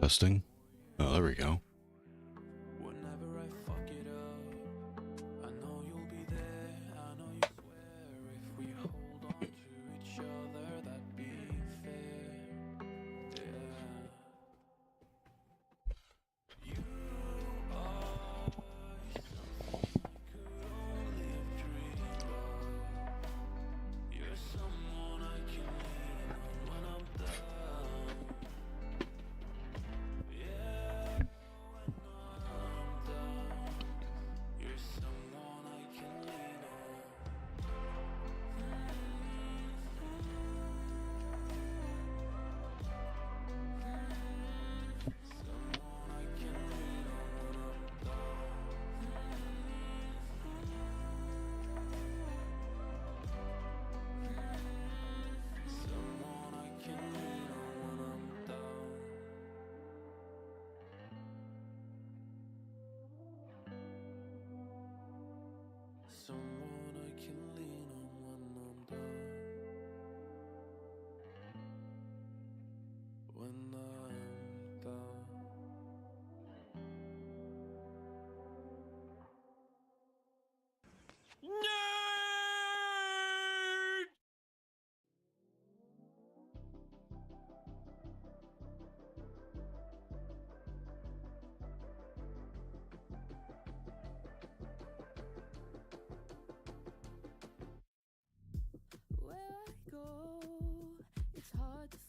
Testing. Oh, there we go.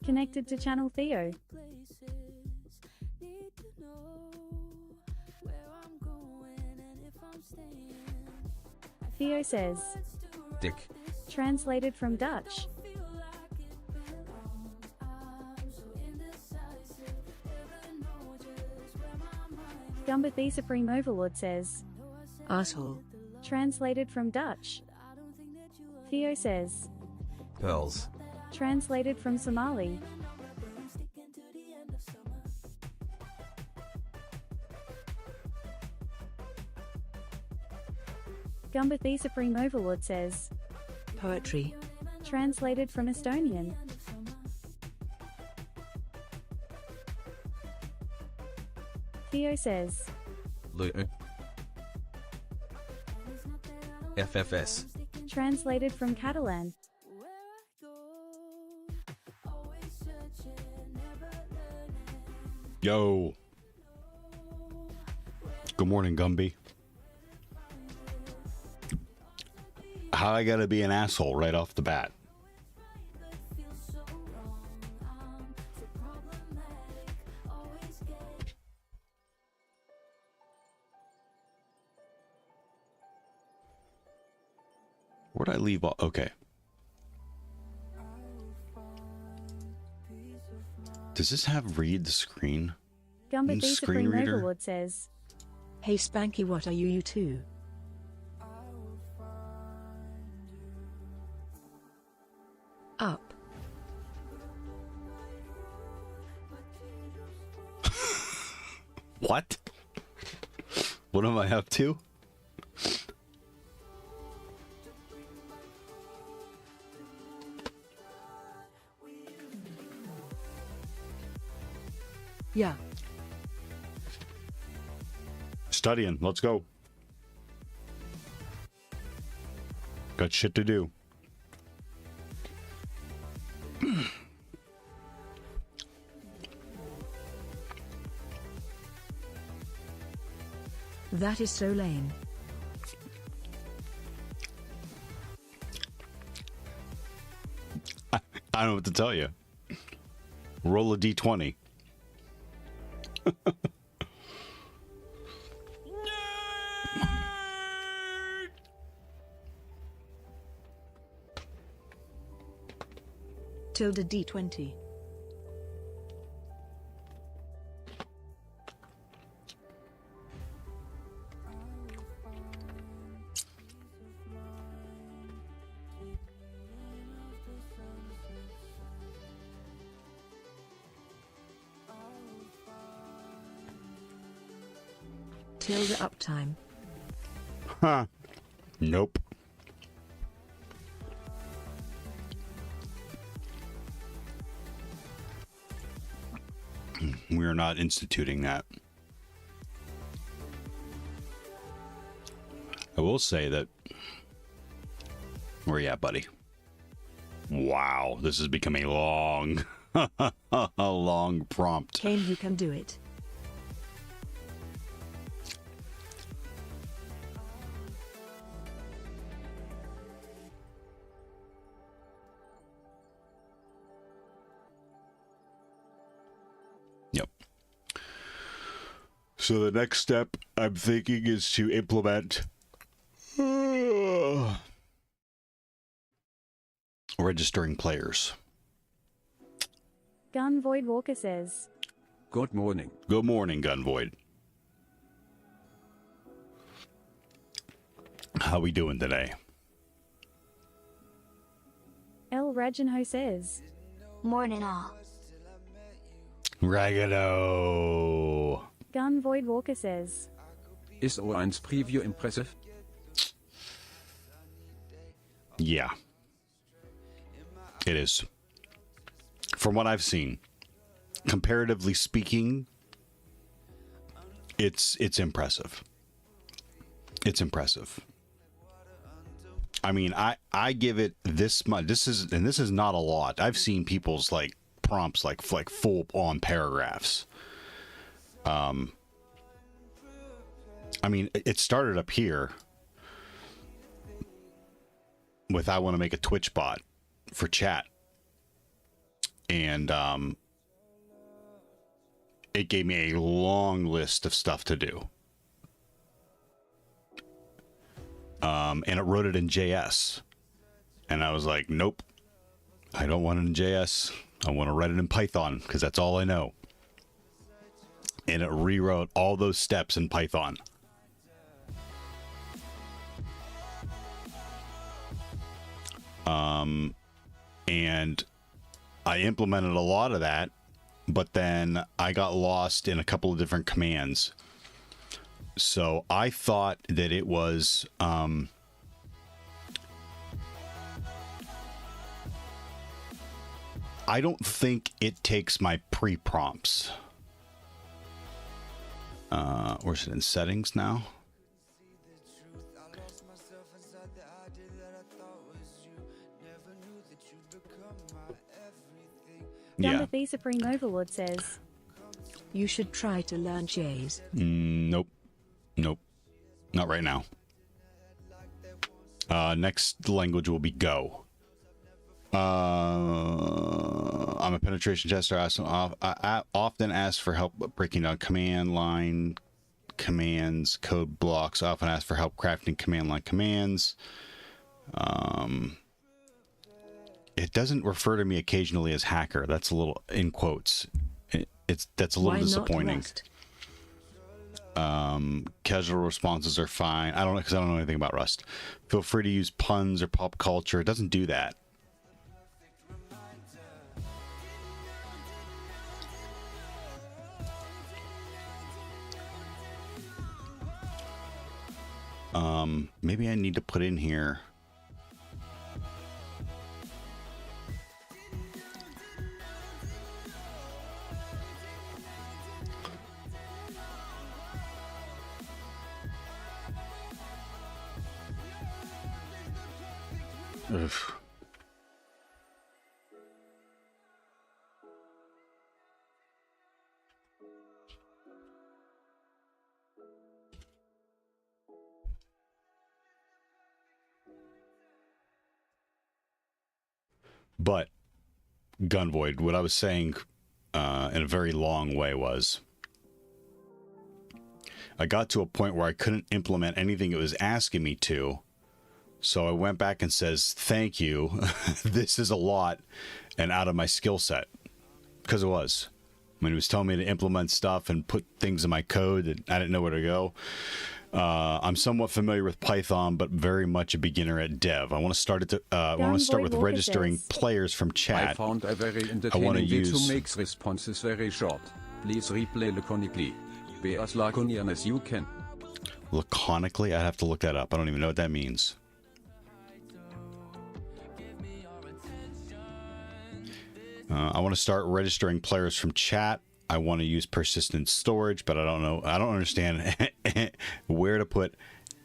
Connected to channel Theo. Theo says, Dick. translated from Dutch. Gumba the Supreme Overlord says, asshole. translated from Dutch. Theo says, Pearls. translated from Somali. Gumba the Supreme Overlord says, Poetry. translated from Estonian. Theo says, Lu. FFS. translated from Catalan. Yo. Good morning, Gumby. How I gotta be an asshole right off the bat? Where'd I leave off? Okay. Does this have read the screen? Gumba the Screen Supreme reader? Overlord says, Hey Spanky, what are you two? Up. What? What am I up to? Yeah. Studying. Let's go. Got shit to do. That is so lame. I don't know what to tell you. Roll a d20. Tilde D20. Tilde uptime. Huh. Nope. We are not instituting that. I will say that... Where you at, buddy? Wow, this has become a long... a long prompt. Kane, you can do it. Yep. So the next step I'm thinking is to implement registering players. Gun Void Walker says, Good morning. Good morning, Gunvoid. How we doing today? El Rajanho says, Morning all. Ragado. Gun Void Walker says, Is O1's preview impressive? Yeah. It is. From what I've seen, comparatively speaking, it's impressive. It's impressive. I mean, I give it this much. This is not a lot. I've seen people's like prompts like full on paragraphs. I mean, it started up here with I want to make a Twitch bot for chat. And it gave me a long list of stuff to do. And it wrote it in JS. And I was like, nope, I don't want it in JS. I want to write it in Python because that's all I know. And it rewrote all those steps in Python. And I implemented a lot of that, but then I got lost in a couple of different commands. So I thought that it was I don't think it takes my pre-prompts. Where's it in settings now? Number the Supreme Overlord says, You should try to learn J's. Nope. Nope. Not right now. Next language will be Go. I'm a penetration tester. I often ask for help breaking down command line commands, code blocks. I often ask for help crafting command line commands. It doesn't refer to me occasionally as hacker. That's a little in quotes. That's a little disappointing. Casual responses are fine. I don't know because I don't know anything about Rust. Feel free to use puns or pop culture. It doesn't do that. Maybe I need to put in here. Ugh. But Gunvoid, what I was saying in a very long way was I got to a point where I couldn't implement anything it was asking me to. So I went back and says, thank you. This is a lot and out of my skill set. Because it was. When he was telling me to implement stuff and put things in my code that I didn't know where to go. I'm somewhat familiar with Python, but very much a beginner at dev. I want to start with registering players from chat. I found a very entertaining way to make responses very short. Please replay laconically. Be as laconian as you can. Laconically? I'd have to look that up. I don't even know what that means. I want to start registering players from chat. I want to use persistent storage, but I don't know. I don't understand where to put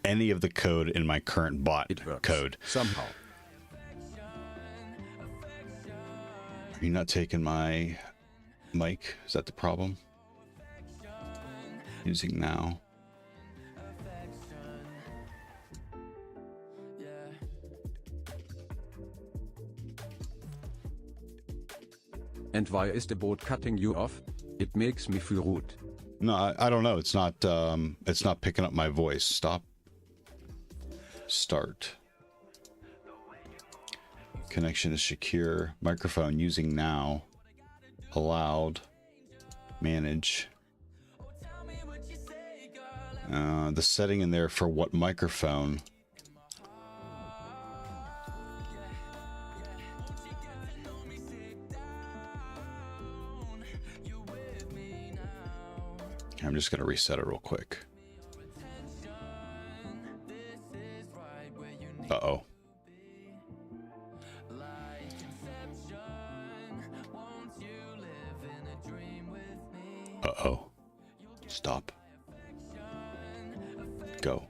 any of the code in my current bot code. Somehow. Are you not taking my mic? Is that the problem? Using now. And why is the bot cutting you off? It makes me feel rude. No, I don't know. It's not picking up my voice. Stop. Start. Connection is secure. Microphone using now. Allowed. Manage. The setting in there for what microphone? I'm just going to reset it real quick. Uh-oh. Uh-oh. Stop. Go.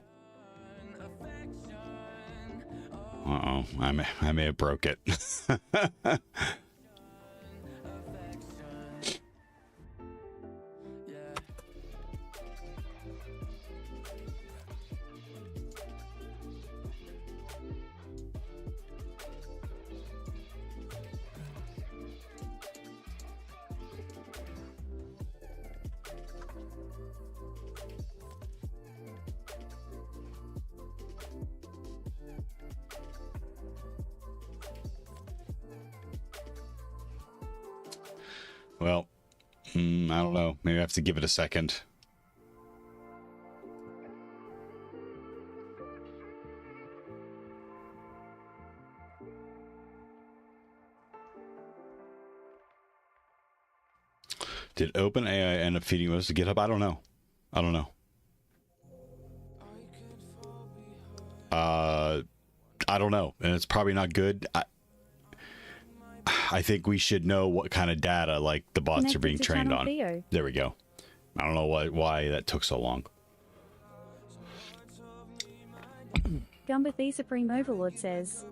Uh-oh. I may have broke it. Well, I don't know. Maybe I have to give it a second. Did OpenAI end up feeding those to GitHub? I don't know. I don't know. I don't know. And it's probably not good. I think we should know what kind of data like the bots are being trained on. Theo. There we go. I don't know why that took so long. Gumba the Supreme Overlord says,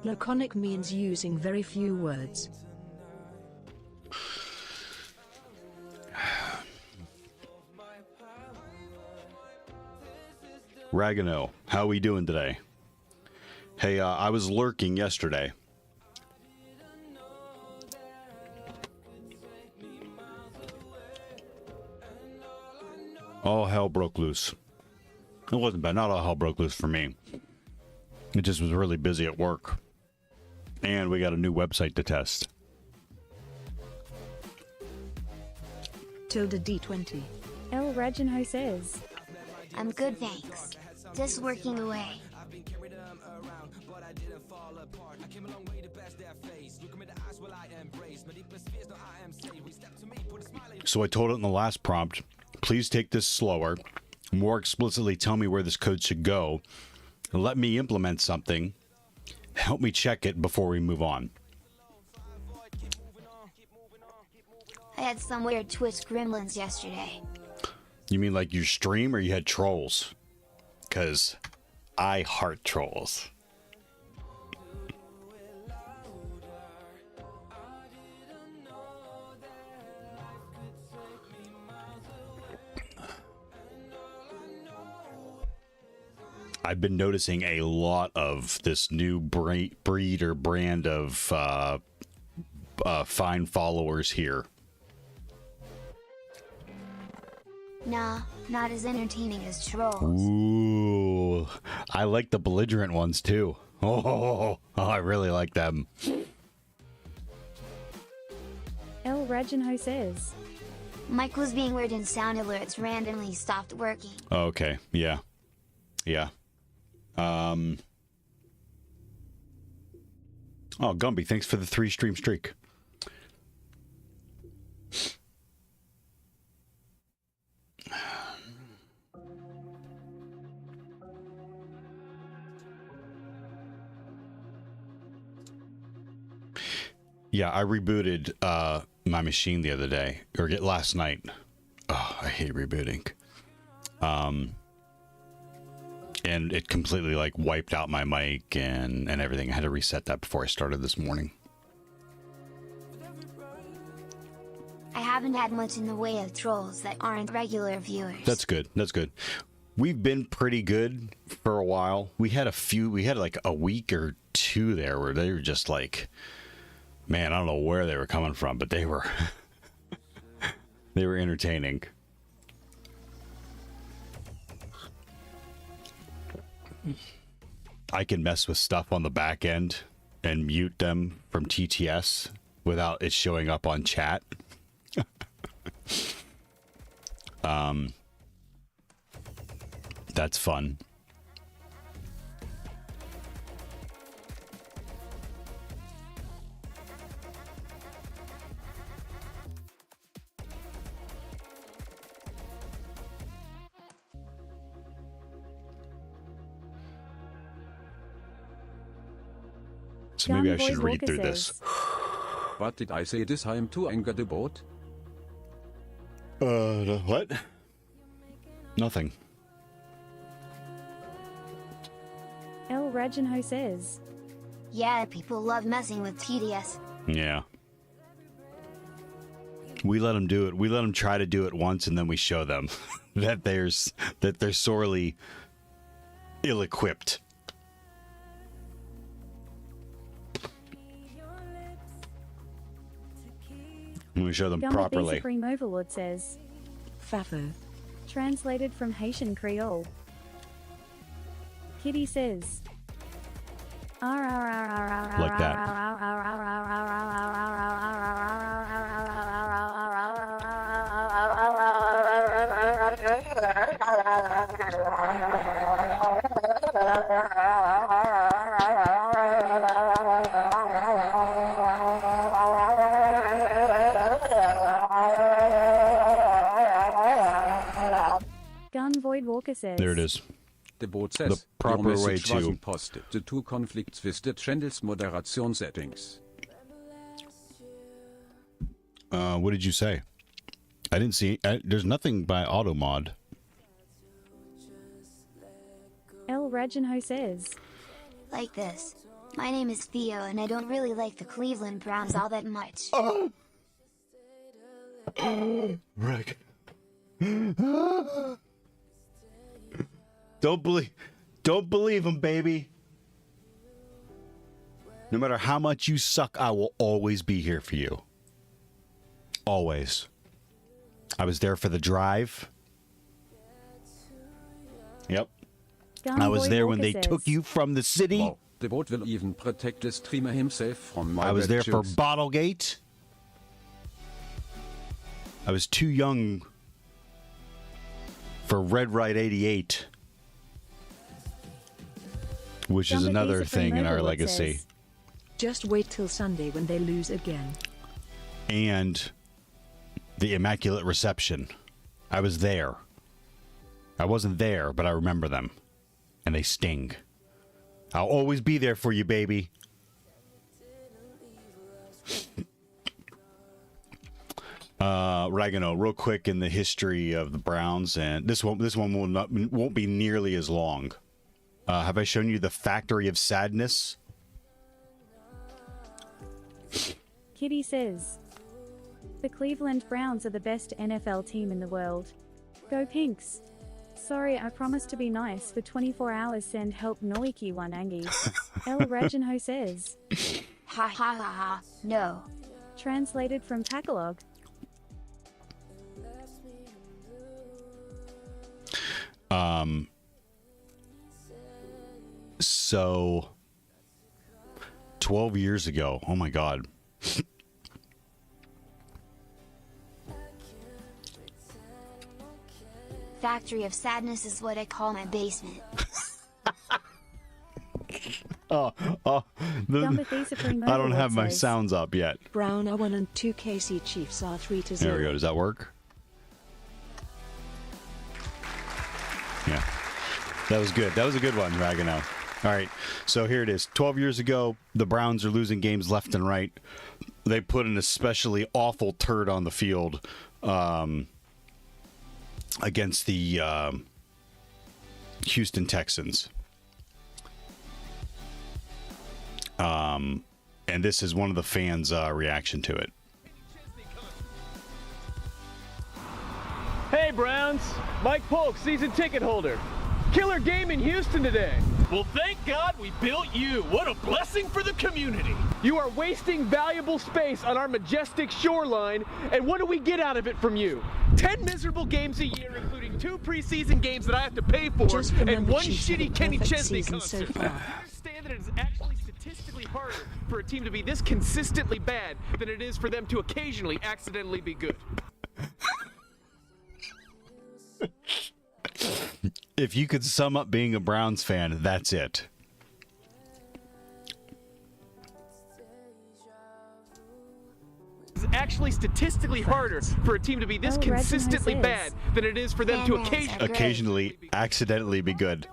Laconic means using very few words. Ragano, how we doing today? Hey, I was lurking yesterday. All hell broke loose. It wasn't bad. Not all hell broke loose for me. It just was really busy at work. And we got a new website to test. Tilde D20. El Rajanho says, I'm good, thanks. Just working away. So I told it in the last prompt, please take this slower, more explicitly tell me where this code should go, let me implement something, help me check it before we move on. I had some weird Twitch gremlins yesterday. You mean like your stream or you had trolls? Because I heart trolls. I've been noticing a lot of this new breed or brand of fine followers here. Nah, not as entertaining as trolls. Ooh, I like the belligerent ones too. Oh, I really like them. El Rajanho says, Mike was being weird and sound alerts randomly stopped working. Okay, yeah. Oh, Gumby, thanks for the 3 stream streak. Yeah, I rebooted my machine the other day, or last night. Oh, I hate rebooting. And it completely like wiped out my mic and everything. I had to reset that before I started this morning. I haven't had much in the way of trolls that aren't regular viewers. That's good. That's good. We've been pretty good for a while. We had like a week or two there where they were just like, man, I don't know where they were coming from, but they were they were entertaining. I can mess with stuff on the back end and mute them from TTS without it showing up on chat. That's fun. So maybe I should read through this. What did I say this time to anger the bot? What? Nothing. El Reginho says, Yeah, people love messing with TDS. Yeah. We let them do it. We let them try to do it once, and then we show them that they're sorely ill-equipped. We show them Gumba properly. the Supreme Overlord says, Fafo. translated from Haitian Creole. Kitty says, Like that. Gun Void Walker says, There it is. The bot says, The proper your way message to- wasn't posted. The two conflicts with the channel's moderation settings. What did you say? I didn't see. There's nothing by AutoMod. El Reginho says, Like this. My name is Theo and I don't really like the Cleveland Browns all that much. Rick. Don't believe him, baby. No matter how much you suck, I will always be here for you. Always. I was there for the drive. Yep. Gun I was Void there when Walker they says, took you from the city. Wow. The bot will even protect the streamer himself from my I was there for jokes. Bottlegate. I was too young for Red Right 88, which is Gumba the another Supreme thing in our Overlord legacy. says, Just wait till Sunday when they lose again. And the Immaculate Reception. I was there. I wasn't there, but I remember them. And they sting. I'll always be there for you, baby. Ragano, real quick in the history of the Browns, and this one won't be nearly as long. Have I shown you the Factory of Sadness? Kitty says, the Cleveland Browns are the best NFL team in the world. Go Pinks. Sorry, I promised to be nice for 24 hours. Send help Noiki Wanangi. El Reginho says, Ha ha ha ha. No. translated from Tagalog. So 12 years ago, oh my God. Factory of Sadness is what I call my basement. Gumba the Supreme I don't Overlord have my says, sounds up yet. Brown are 1 and 2 KC Chiefs are 3-0. There we go. Does that work? Yeah. That was good. That was a good one, Ragano. All right, so here it is. 12 years ago, the Browns are losing games left and right. They put an especially awful turd on the field against the Houston Texans. And this is one of the fans' reaction to it. Hey Browns, Mike Polk, season ticket holder. Killer game in Houston today. Well, thank God we built you. What a blessing for the community. You are wasting valuable space on our majestic shoreline, and what do we get out of it from you? 10 miserable games a year, including 2 preseason games that I have to pay for, and 1 shitty Kenny Chesney concert. So I understand that it is actually statistically harder for a team to be this consistently bad than it is for them to occasionally accidentally be good. If you could sum up being a Browns fan, that's it. It's actually statistically harder for a team to be this consistently bad than it is for them to occasionally accidentally be good.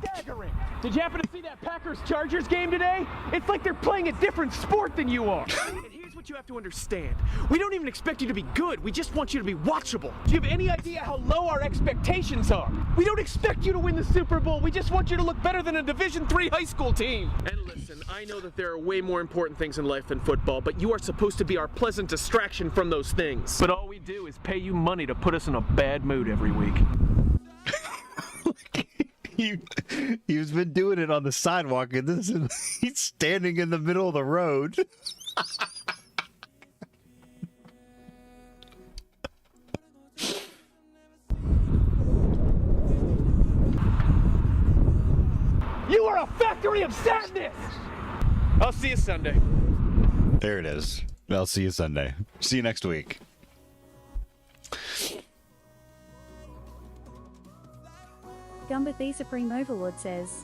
Staggering. Did you happen to see that Packers-Chargers game today? It's like they're playing a different sport than you are. And here's what you have to understand. We don't even expect you to be good. We just want you to be watchable. Do you have any idea how low our expectations are? We don't expect you to win the Super Bowl. We just want you to look better than a Division III high school team. And listen, I know that there are way more important things in life than football, but you are supposed to be our pleasant distraction from those things. But all we do is pay you money to put us in a bad mood every week. He's been doing it on the sidewalk, and he's standing in the middle of the road. You are a factory of sadness! I'll see you Sunday. There it is. I'll see you Sunday. See you next week. Gumbathy Supreme Overlord says,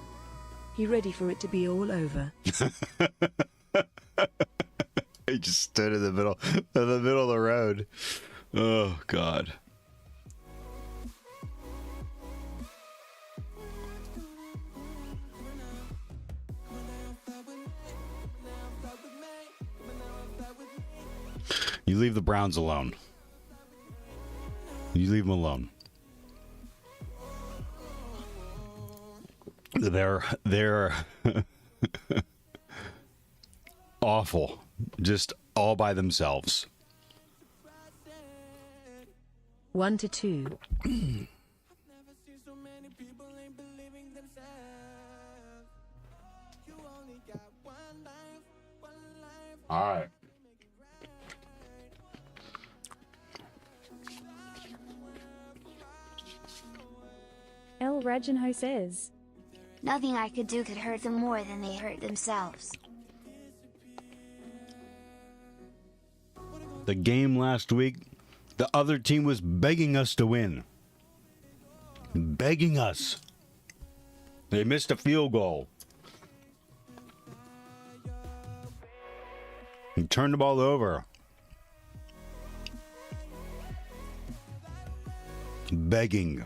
You ready for it to be all over? He just stood in the middle of the road. Oh, God. You leave the Browns alone. You leave them alone. They're awful, just all by themselves. 1 to 2. All right. El Rajanho says, Nothing I could do could hurt them more than they hurt themselves. The game last week, the other team was begging us to win. Begging us. They missed a field goal. And turned the ball over. Begging.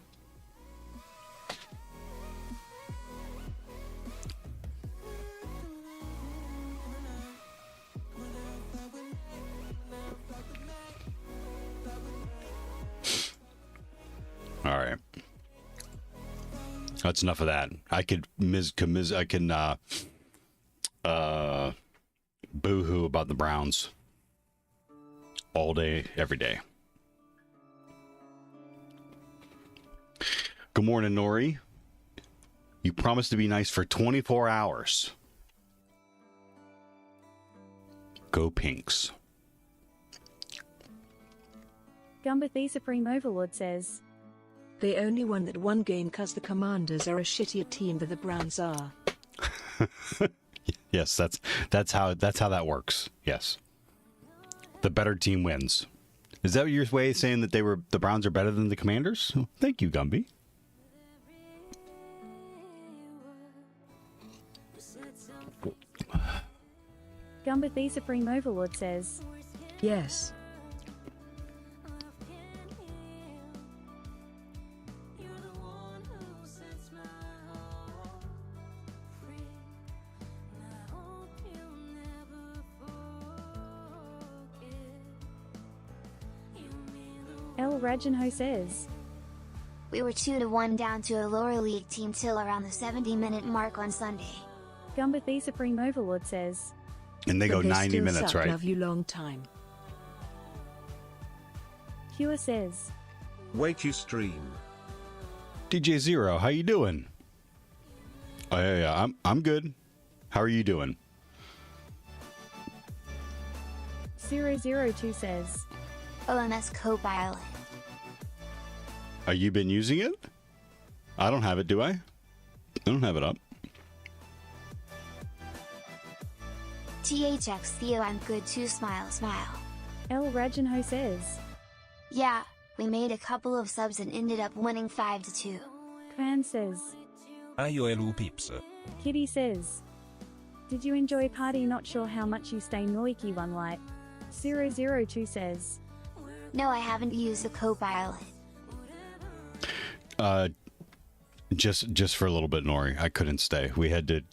All right. That's enough of that. I could boo-hoo about the Browns all day, every day. Good morning, Nori. You promised to be nice for 24 hours. Go Pinks. Gumbathy Supreme Overlord says, They only won that one game cause the Commanders are a shittier team than the Browns are. Yes, that's how that works. Yes. The better team wins. Is that your way of saying that the Browns are better than the Commanders? Thank you, Gumby. Gumbathy Supreme Overlord says, Yes. El Rajanho says. We were 2-1 down to a lower league team till around the 70-minute mark on Sunday. Gumba the Supreme Overlord says. And they But go 90 still minutes, suck. right? Love you long time. Cure says. Wait, you stream. DJ Zero, how you doing? Oh yeah, I'm good. How are you doing? 002 says. OMS Copilot. You been using it? I don't have it, do I? I don't have it up. THX Theo, I'm good too, smile smile. El Rajanho says. Yeah, we made a couple of subs and ended up winning 5-2. Kvan says. Aio elu pips. Kitty says. Did you enjoy party? Not sure how much you stay noiki one light. 002 says. No, I haven't used the Copilot. Just for a little bit, Nori. I couldn't stay. We had to.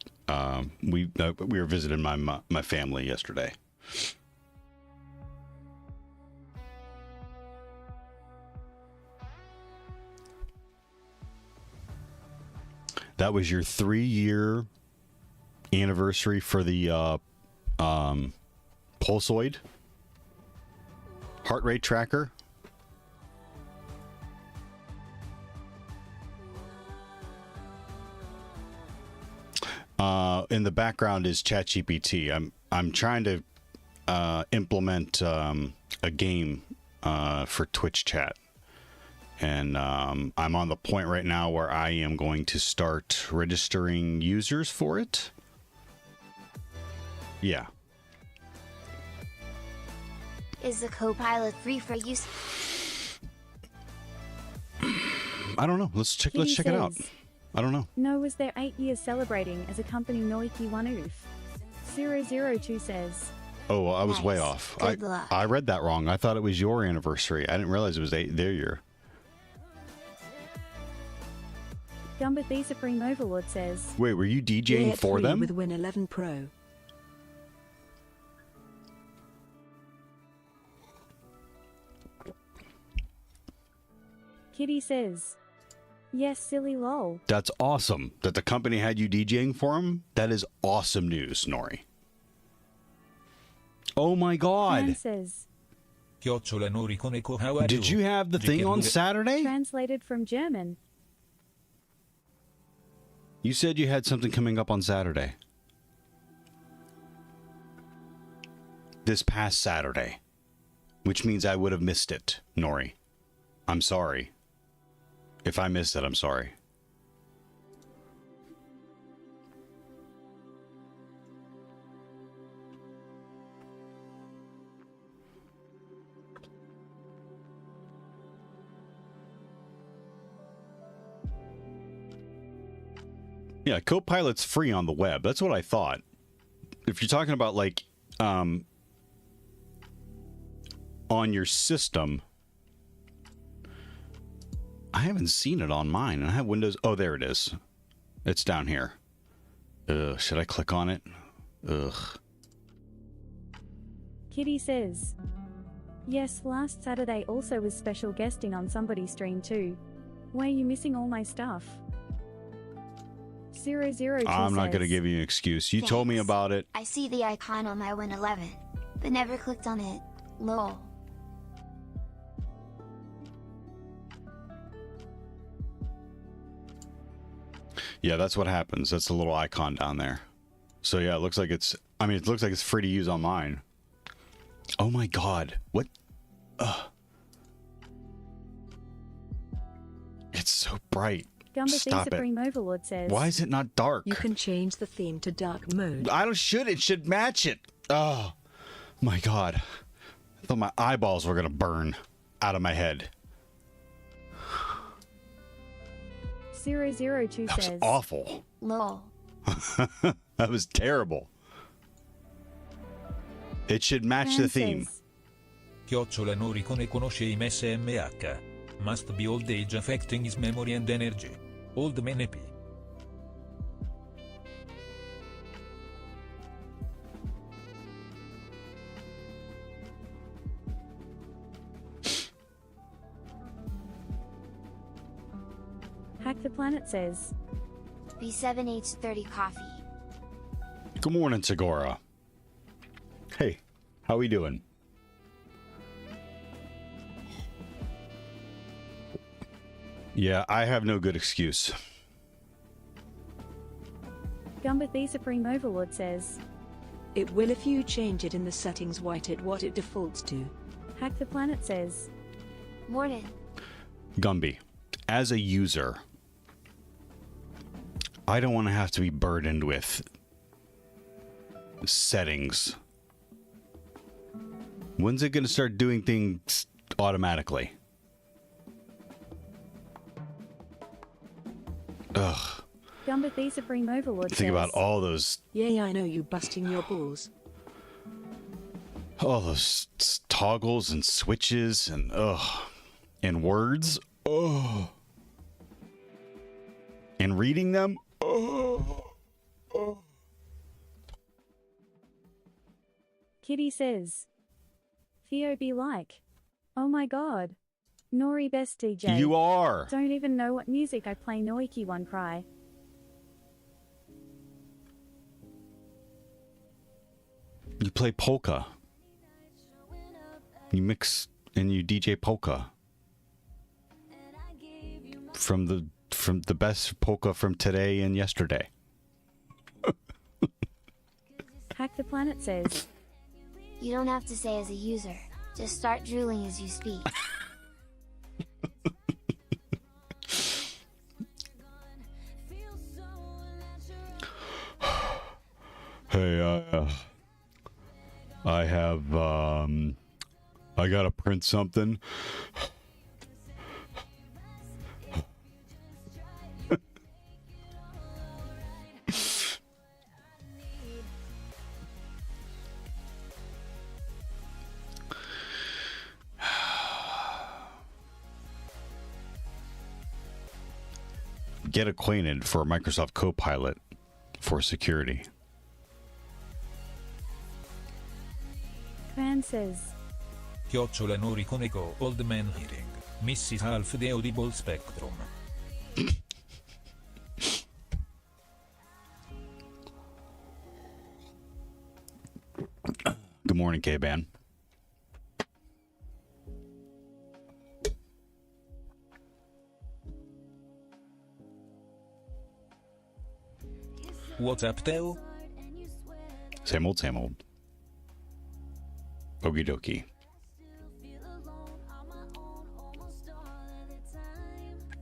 We were visiting my family yesterday. That was your 3-year anniversary for the Pulsoid heart rate tracker. In the background is ChatGPT. I'm trying to implement a game for Twitch chat, and I'm on the point right now where I am going to start registering users for it. Yeah. Is the Copilot free for use? I don't know. Let's check it out. I don't know. No, was there 8 years celebrating as a company Noiki one oof. 002 says. Oh, well, I was Nice. way off. Good luck. I read that wrong. I thought it was your anniversary. I didn't realize it was their year. Gumba the Supreme Overlord says. Wait, were you DJing Year for 3 them? with Win 11 Pro. Kitty says. Yes, silly lol. That's awesome that the company had you DJing for them. That is awesome news, Nori. Oh my Kvan God. says. Chiocciola Noriko, how are Did you have the thing on Saturday? Translated from German. You said you had something coming up on Saturday. This past Saturday. Which means I would have missed it, Nori. I'm sorry. If I missed it, I'm sorry. Yeah, Copilot's free on the web. That's what I thought. If you're talking about like on your system, I haven't seen it on mine. And I have Windows. Oh, there it is. It's down here. Ugh, should I click on it? Ugh. Kitty says. Yes, last Saturday also was special guesting on somebody's stream too. Why are you missing all my stuff? 002 I'm not going to says, give you an excuse. You told me Thanks. about it. I see the icon on my Win 11, but never clicked on it. Lol. Yeah, that's what happens. That's the little icon down there. So yeah, it looks like it's, I mean, it looks like it's free to use on mine. Oh my God. What? It's so bright. Gumba the Stop it. Supreme Overlord says. Why is it not dark? You can change the theme to dark mode. I don't should. It should match it. Oh my God. I thought my eyeballs were going to burn out of my head. 002 That was says. awful. Lol. That was terrible. It should match Kvan the theme. says, Chiocciola Noriko ne conosce i SMH. Must be old age affecting his memory and energy. Old man EP. Hack the Planet says, B7H30 coffee. Good morning, Segura. Hey, how we doing? Yeah, I have no good excuse. Gumba the Supreme Overlord says, It will if you change it in the settings what it defaults to. Hack the Planet says, Morning. Gumby, as a user, I don't want to have to be burdened with settings. When's it going to start doing things automatically? Ugh. Gumba the Supreme Overlord Think says, about all those Yeah, I know you busting your balls. toggles and switches and and words, and reading them. Kitty says, Theo be like, oh my god. Nori best DJ. You are. Don't even know what music I play. Noiki one cry. You play polka. You mix and you DJ polka. From the best polka from today and yesterday. Hack the Planet says, You don't have to say as a user. Just start drooling as you speak. Hey, I have, I gotta print something. Get acquainted for Microsoft Copilot for security. Fan says, Chiocciola no riconego old man hearing. Mrs. Half the audible spectrum. Good morning, K-Ban. What's up, Theo? Same old, same old. Okie dokie.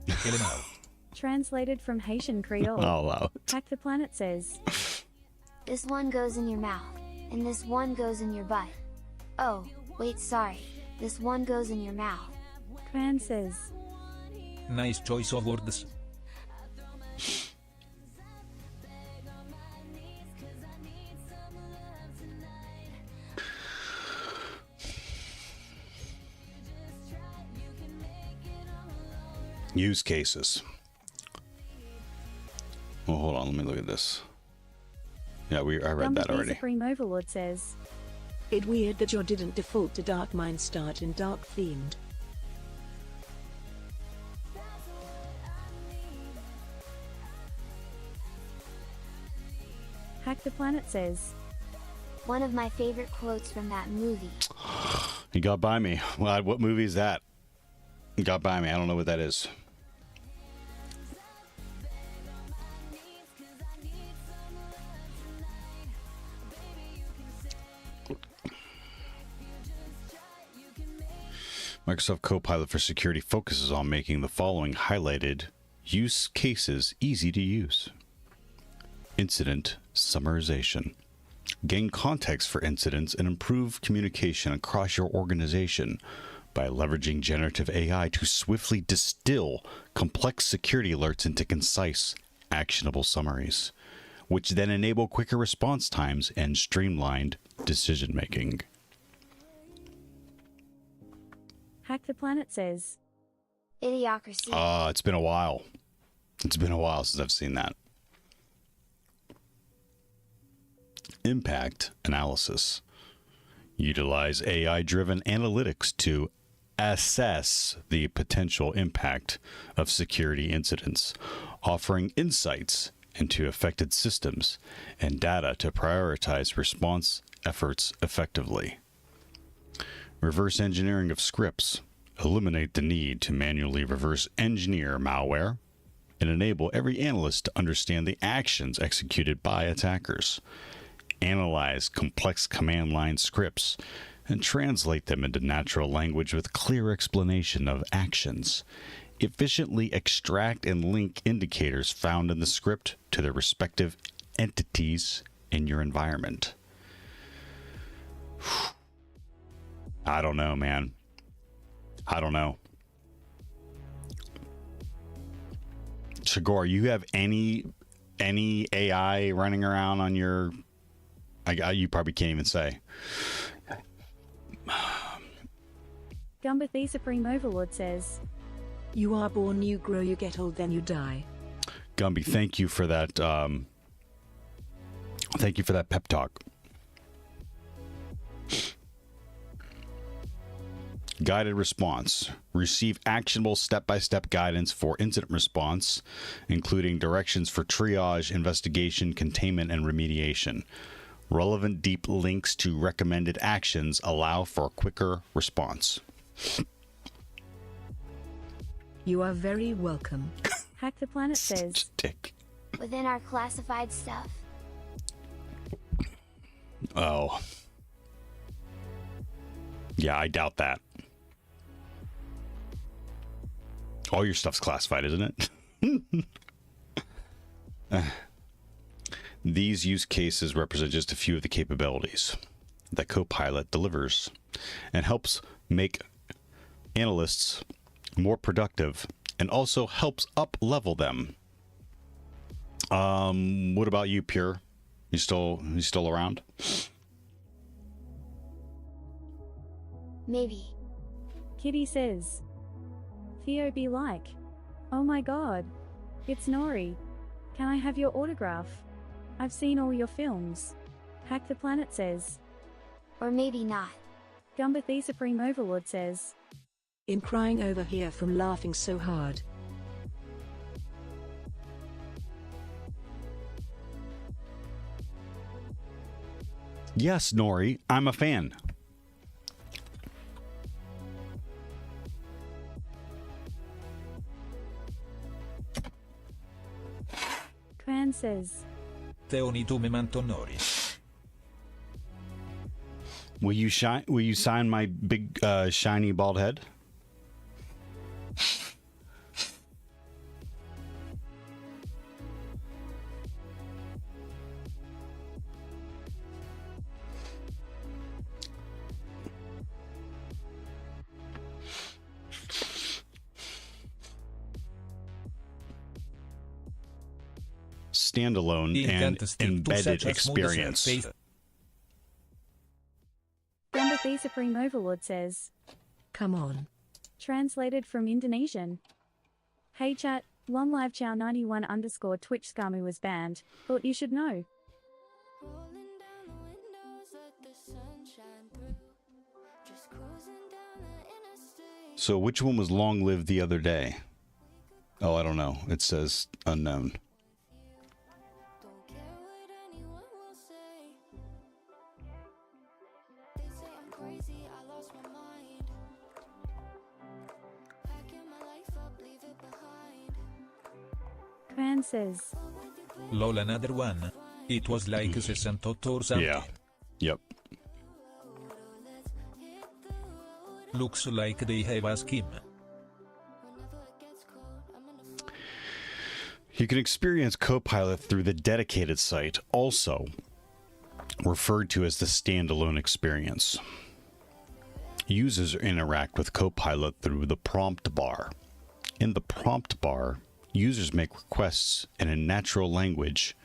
Kill him out. translated from Haitian Creole. I'll allow it. Hack the Planet says, This one goes in your mouth, and this one goes in your butt. Oh, wait, sorry. This one goes in your mouth. Fan says, Nice choice of words. Use cases. Well, hold on. Let me look at this. Yeah, I read that already. Supreme Overlord says, It weird that your didn't default to Dark Mind start in Dark themed. Hack the Planet says, One of my favorite quotes from that movie. He got by me. Well, what movie is that? He got by me. I don't know what that is. Microsoft Copilot for Security focuses on making the following highlighted use cases easy to use. Incident summarization. Gain context for incidents and improve communication across your organization by leveraging generative AI to swiftly distill complex security alerts into concise, actionable summaries, which then enable quicker response times and streamlined decision making. Hack the Planet says, Idiocracy. It's been a while. It's been a while since I've seen that. Impact analysis. Utilize AI-driven analytics to assess the potential impact of security incidents, offering insights into affected systems and data to prioritize response efforts effectively. Reverse engineering of scripts. Eliminate the need to manually reverse engineer malware and enable every analyst to understand the actions executed by attackers. Analyze complex command line scripts and translate them into natural language with clear explanation of actions. Efficiently extract and link indicators found in the script to their respective entities in your environment. I don't know, man. I don't know. Shagor, you have any AI running around on your... you probably can't even say. Gumba the Supreme Overlord says, "You are born, you grow, you get old, then you die." Gumby, thank you for that. Thank you for that pep talk. Guided response. Receive actionable step-by-step guidance for incident response, including directions for triage, investigation, containment, and remediation. Relevant deep links to recommended actions allow for quicker response. You are very welcome. Hack the Planet says, Dick. Within our classified stuff. Oh. Yeah, I doubt that. All your stuff's classified, isn't it? These use cases represent just a few of the capabilities that Copilot delivers and helps make analysts more productive and also helps up-level them. What about you, Pure? You still around? Maybe. Kitty says, Theo be like, "Oh my god, it's Nori. Can I have your autograph? I've seen all your films." Hack the Planet says, Or maybe not. Gumba the Supreme Overlord says, "In crying over here from laughing so hard." Yes, Nori, I'm a fan. Cran says, Teoni tu me mantonori. Will you sign my big shiny bald head? Standalone and embedded experience. Gumba the Supreme Overlord says, Come on. translated from Indonesian. Hey chat, Long Live Chow 91_ Twitch Skamu was banned. Thought you should know. So which one was long lived the other day? Oh, I don't know. It says unknown. Cran says, Lol, another one. It was like 68 or something. Yeah. Yep. Looks like they have asked him. You can experience Copilot through the dedicated site, also referred to as the standalone experience. Users interact with Copilot through the prompt bar. In the prompt bar, users make requests in a natural language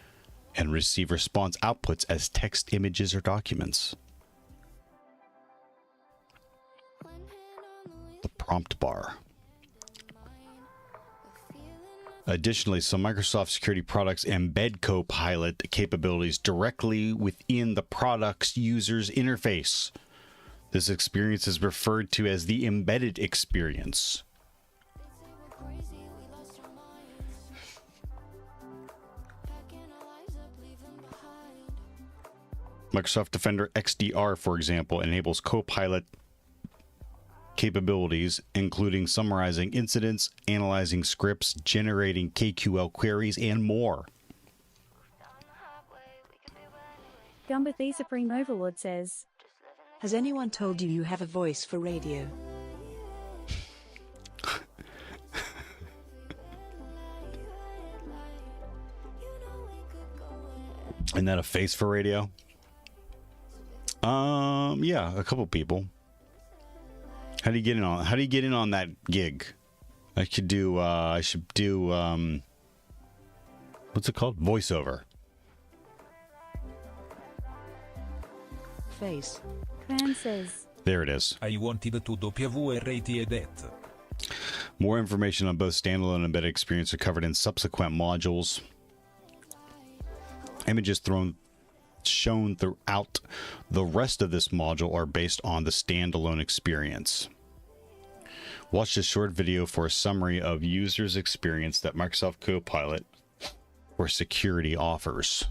and receive response outputs as text, images, or documents. The prompt bar. Additionally, some Microsoft security products embed Copilot capabilities directly within the product's user's interface. This experience is referred to as the embedded experience. Microsoft Defender XDR, for example, enables Copilot capabilities, including summarizing incidents, analyzing scripts, generating KQL queries, and more. Gumbathy Supreme Overlord says, Has anyone told you you have a voice for radio? Isn't that a face for radio? Yeah, a couple people. How do you get in on? How do you get in on that gig? I should do. What's it called? Voiceover. Face. Cran says, There it is. I wanted to WRAT that. More information on both standalone and embedded experience are covered in subsequent modules. Images shown throughout the rest of this module are based on the standalone experience. Watch this short video for a summary of users' experience that Microsoft Copilot for Security offers.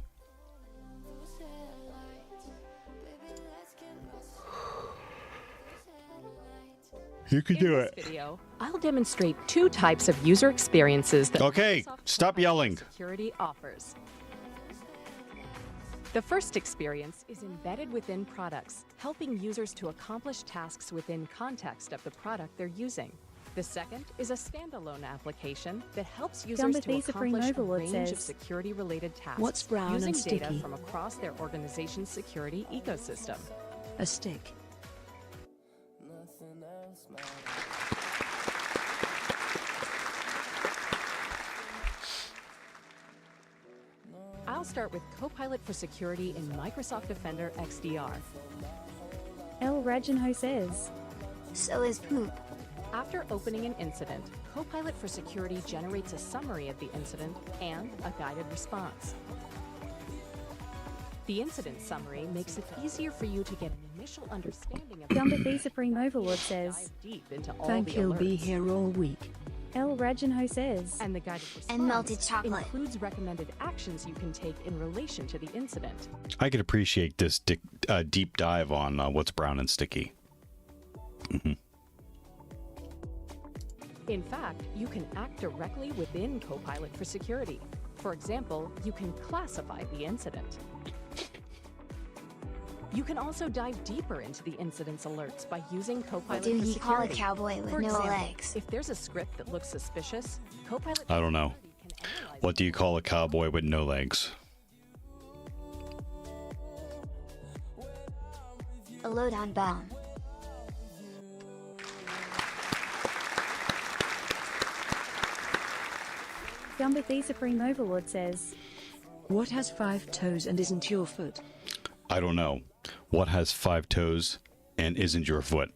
You can do it. Video, I'll demonstrate two types of user experiences that Okay, Microsoft stop Copilot yelling. Security offers. The first experience is embedded within products, helping users to accomplish tasks within context of the product they're using. The second is a standalone application that helps users to Gumbathy Supreme accomplish a Overlord range of says, security-related tasks What's brown using and data sticky? from across their organization's security ecosystem. A stick. I'll start with Copilot for Security in Microsoft Defender XDR. El Rajanho says, So is poop. After opening an incident, Copilot for Security generates a summary of the incident and a guided response. The incident summary makes it easier for you to get an initial understanding of Gumbathy Supreme Overlord says, dive deep into all Thank the you'll be alerts. here all week. El Rajanho says, And the guided response And melted chocolate. includes recommended actions you can take in relation to the incident. I could appreciate this deep dive on what's brown and sticky. In fact, you can act directly within Copilot for Security. For example, you can classify the incident. You can also dive deeper into the incident's alerts by using Copilot What do for you call a Security. cowboy with For no example, legs? if there's a script that looks suspicious, Copilot I don't know. for Security can analyze What do you call a cowboy with no legs? A load-on bone. Gumbathy Supreme Overlord says, What has 5 toes and isn't your foot? I don't know. What has 5 toes and isn't your foot?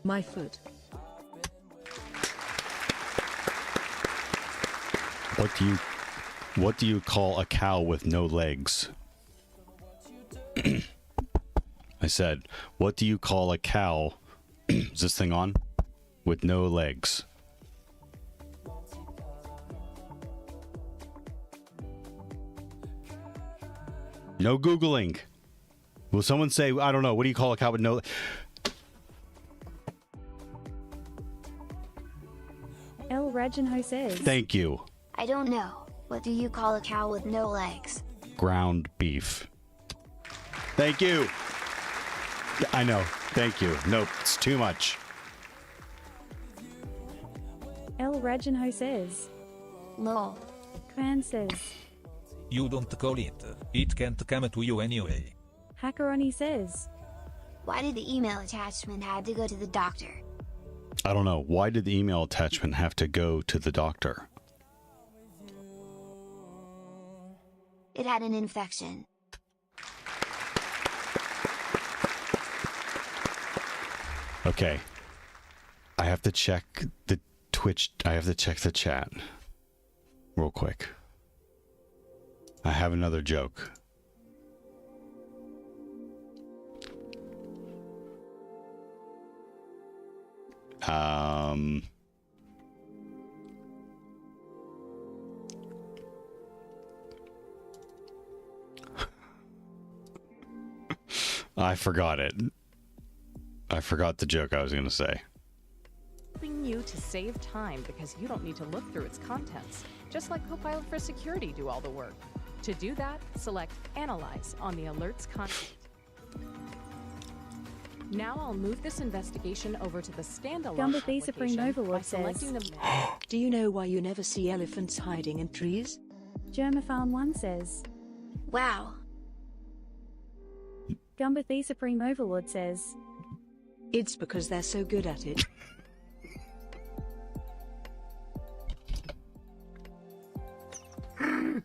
My foot. What do you call a cow with no legs? I said, what do you call a cow? Is this thing on? With no legs. No Googling. Will someone say, I don't know, what do you call a cow with no... El Rajanho says, Thank you. I don't know. What do you call a cow with no legs? Ground beef. Thank you. I know. Thank you. Nope, it's too much. El Rajanho says, Lol. Cran says, You don't call it. It can't come to you anyway. Hackeroni says, Why did the email attachment had to go to the doctor? I don't know. Why did the email attachment have to go to the doctor? It had an infection. Okay. I have to check the Twitch. I have to check the chat. Real quick. I have another joke. I forgot it. I forgot the joke I was going to say. Helping you to save time because you don't need to look through its contents, just like Copilot for Security do all the work. To do that, select Analyze on the alerts content. Now I'll move this investigation over to the standalone Gumba the Supreme application by Overlord says, selecting the Do you know why you never see elephants hiding in trees? Germafarm1 says, Wow. Gumba the Supreme Overlord says, It's because they're so good at it.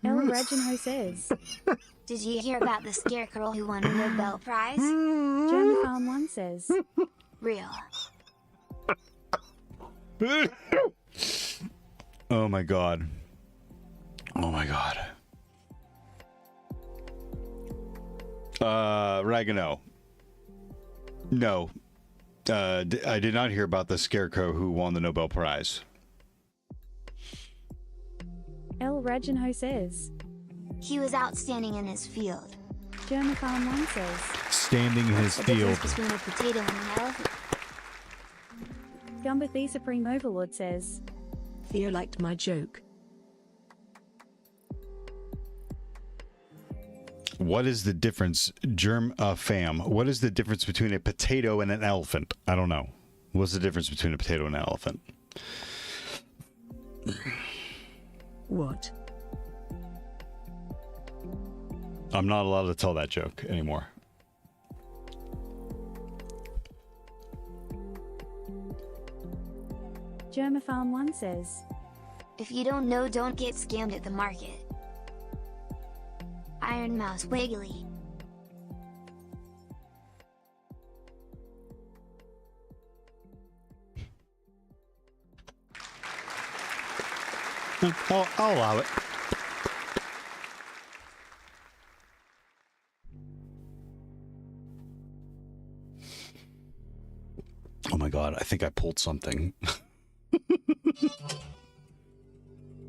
El Rajanho says, Did you hear about the scarecrow who won a Nobel Prize? Germafarm1 says, Real. Oh my god. Oh my god. Ragano. No. I did not hear about the scarecrow who won the Nobel Prize. El Rajanho says, He was outstanding in his field. Germafarm1 says, Standing in his The field. difference between a potato and an elephant. Gumba the Supreme Overlord says, Theo liked my joke. What is the difference, Fam? What is the difference between a potato and an elephant? I don't know. What's the difference between a potato and an elephant? What? I'm not allowed to tell that joke anymore. Germafarm1 says, If you don't know, don't get scammed at the market. Iron Mouse Wiggly. I'll allow it. Oh my god, I think I pulled something.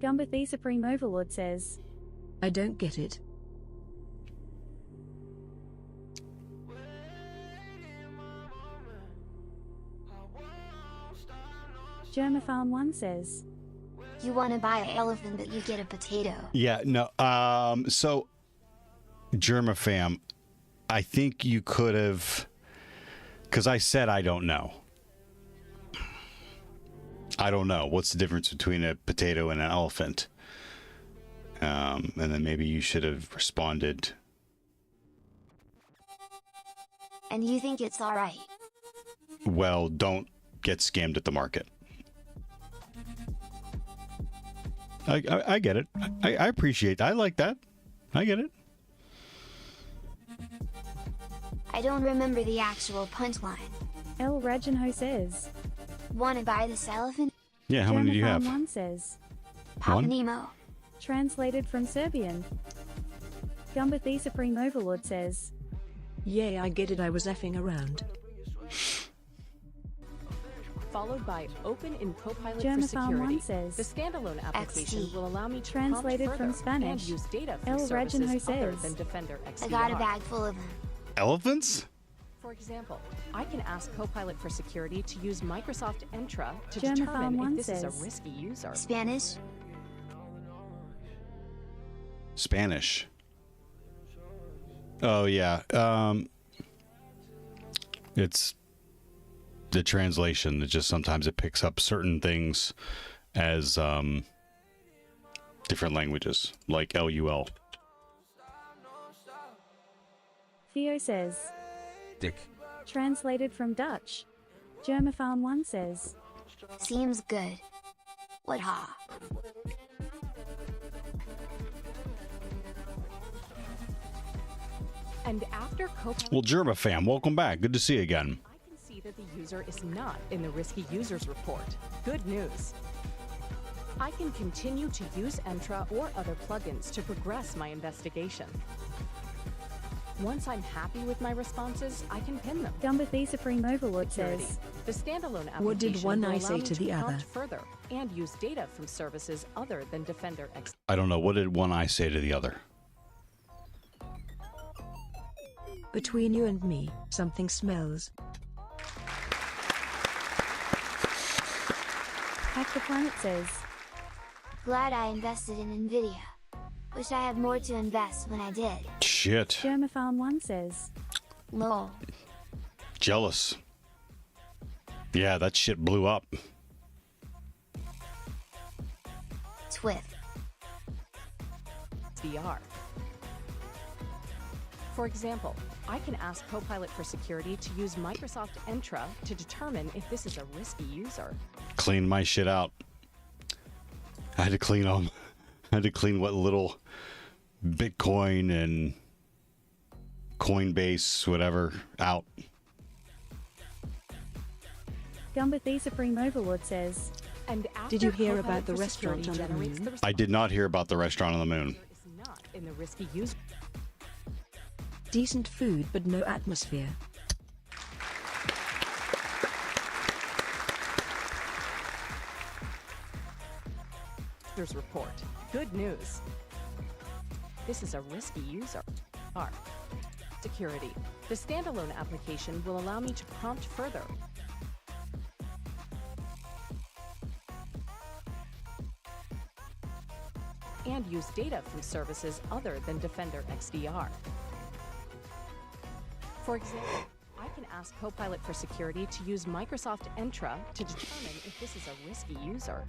Gumba the Supreme Overlord says, I don't get it. Germafarm1 says, You want to buy an elephant, but you get a potato. Yeah, no. So, Germafam, I think you could have, because I said I don't know. I don't know. What's the difference between a potato and an elephant? And then maybe you should have responded. And you think it's alright? Well, don't get scammed at the market. I get it. I appreciate that. I like that. I get it. I don't remember the actual punchline. El Rajanho says, Want to buy this elephant? Yeah, how many do you have? Germafarm1 says, Papa One? Nemo. translated from Serbian. Gumba the Supreme Overlord says, Yeah, I get it, I was effing around. followed by Open in Copilot for Germafarm1 Security. says, The standalone application XT. will allow me to Translated prompt from further Spanish. and use data El from services Rajanho other says, than Defender XDR. I got a bag full of them. Elephants? For example, I can ask Copilot for Security to use Microsoft Entra to Germafarm1 determine if this is says, a risky user. Spanish? Spanish. Oh, yeah. It's the translation. It just sometimes it picks up certain things as different languages, like LUL. Theo says, Dick. translated from Dutch. Germafarm1 says, Seems good. What ha? And after Copilot, Well, Germa fam, welcome back. Good to see you again. I can see that the user is not in the risky users report. Good news. I can continue to use Entra or other plugins to progress my investigation. Once I'm happy with my responses, I can pin them. Gumbathy Supreme Overlord Security. says, The standalone application What did one will eye allow say me to the other? prompt further and use data from services other than Defender X. I don't know. What did one eye say to the other? Between you and me, something smells. Hack the Planet says, Glad I invested in Nvidia. Wish I had more to invest when I did. Shit. Germafarm1 says, Lol. Jealous. Yeah, that shit blew up. Twith. VR. For example, I can ask Copilot for Security to use Microsoft Entra to determine if this is a risky user. Clean my shit out. I had to clean them. I had to clean what little Bitcoin and Coinbase, whatever, out. Gumbathy Supreme Overlord says, And Did you after hear Copilot about the for restaurant Security on the generates moon? I did not hear about the restaurant on the moon. is not in the risky user. Decent food but no atmosphere. Report. Good news. This is a risky user. R. Security. The standalone application will allow me to prompt further. And use data from services other than Defender XDR. For example, I can ask Copilot for Security to use Microsoft Entra to determine if this is a risky user.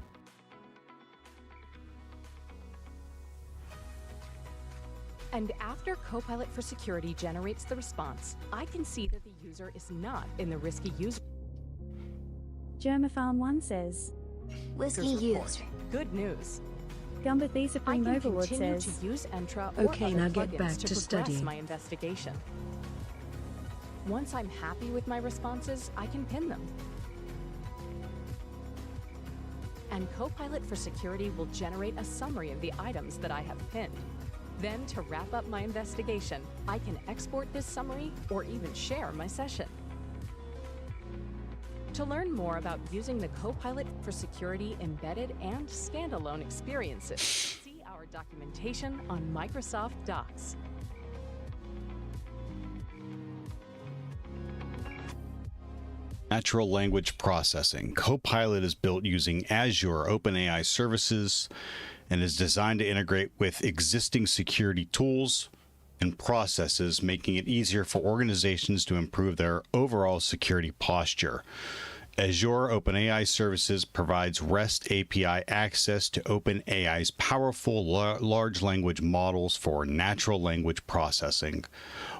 And after Copilot for Security generates the response, I can see that the user is not in the risky user. Germafarm1 says, Whiskey report. user. Good news. Gumbathy I Supreme can Overlord continue says, to use Entra or Okay, other now get plugins back to to progress studying. my investigation. Once I'm happy with my responses, I can pin them. And Copilot for Security will generate a summary of the items that I have pinned. Then, to wrap up my investigation, I can export this summary or even share my session. To learn more about using the Copilot for Security embedded and standalone experiences, see our documentation on Microsoft Docs. Natural language processing. Copilot is built using Azure OpenAI services and is designed to integrate with existing security tools and processes, making it easier for organizations to improve their overall security posture. Azure OpenAI Services provides REST API access to OpenAI's powerful large language models for natural language processing,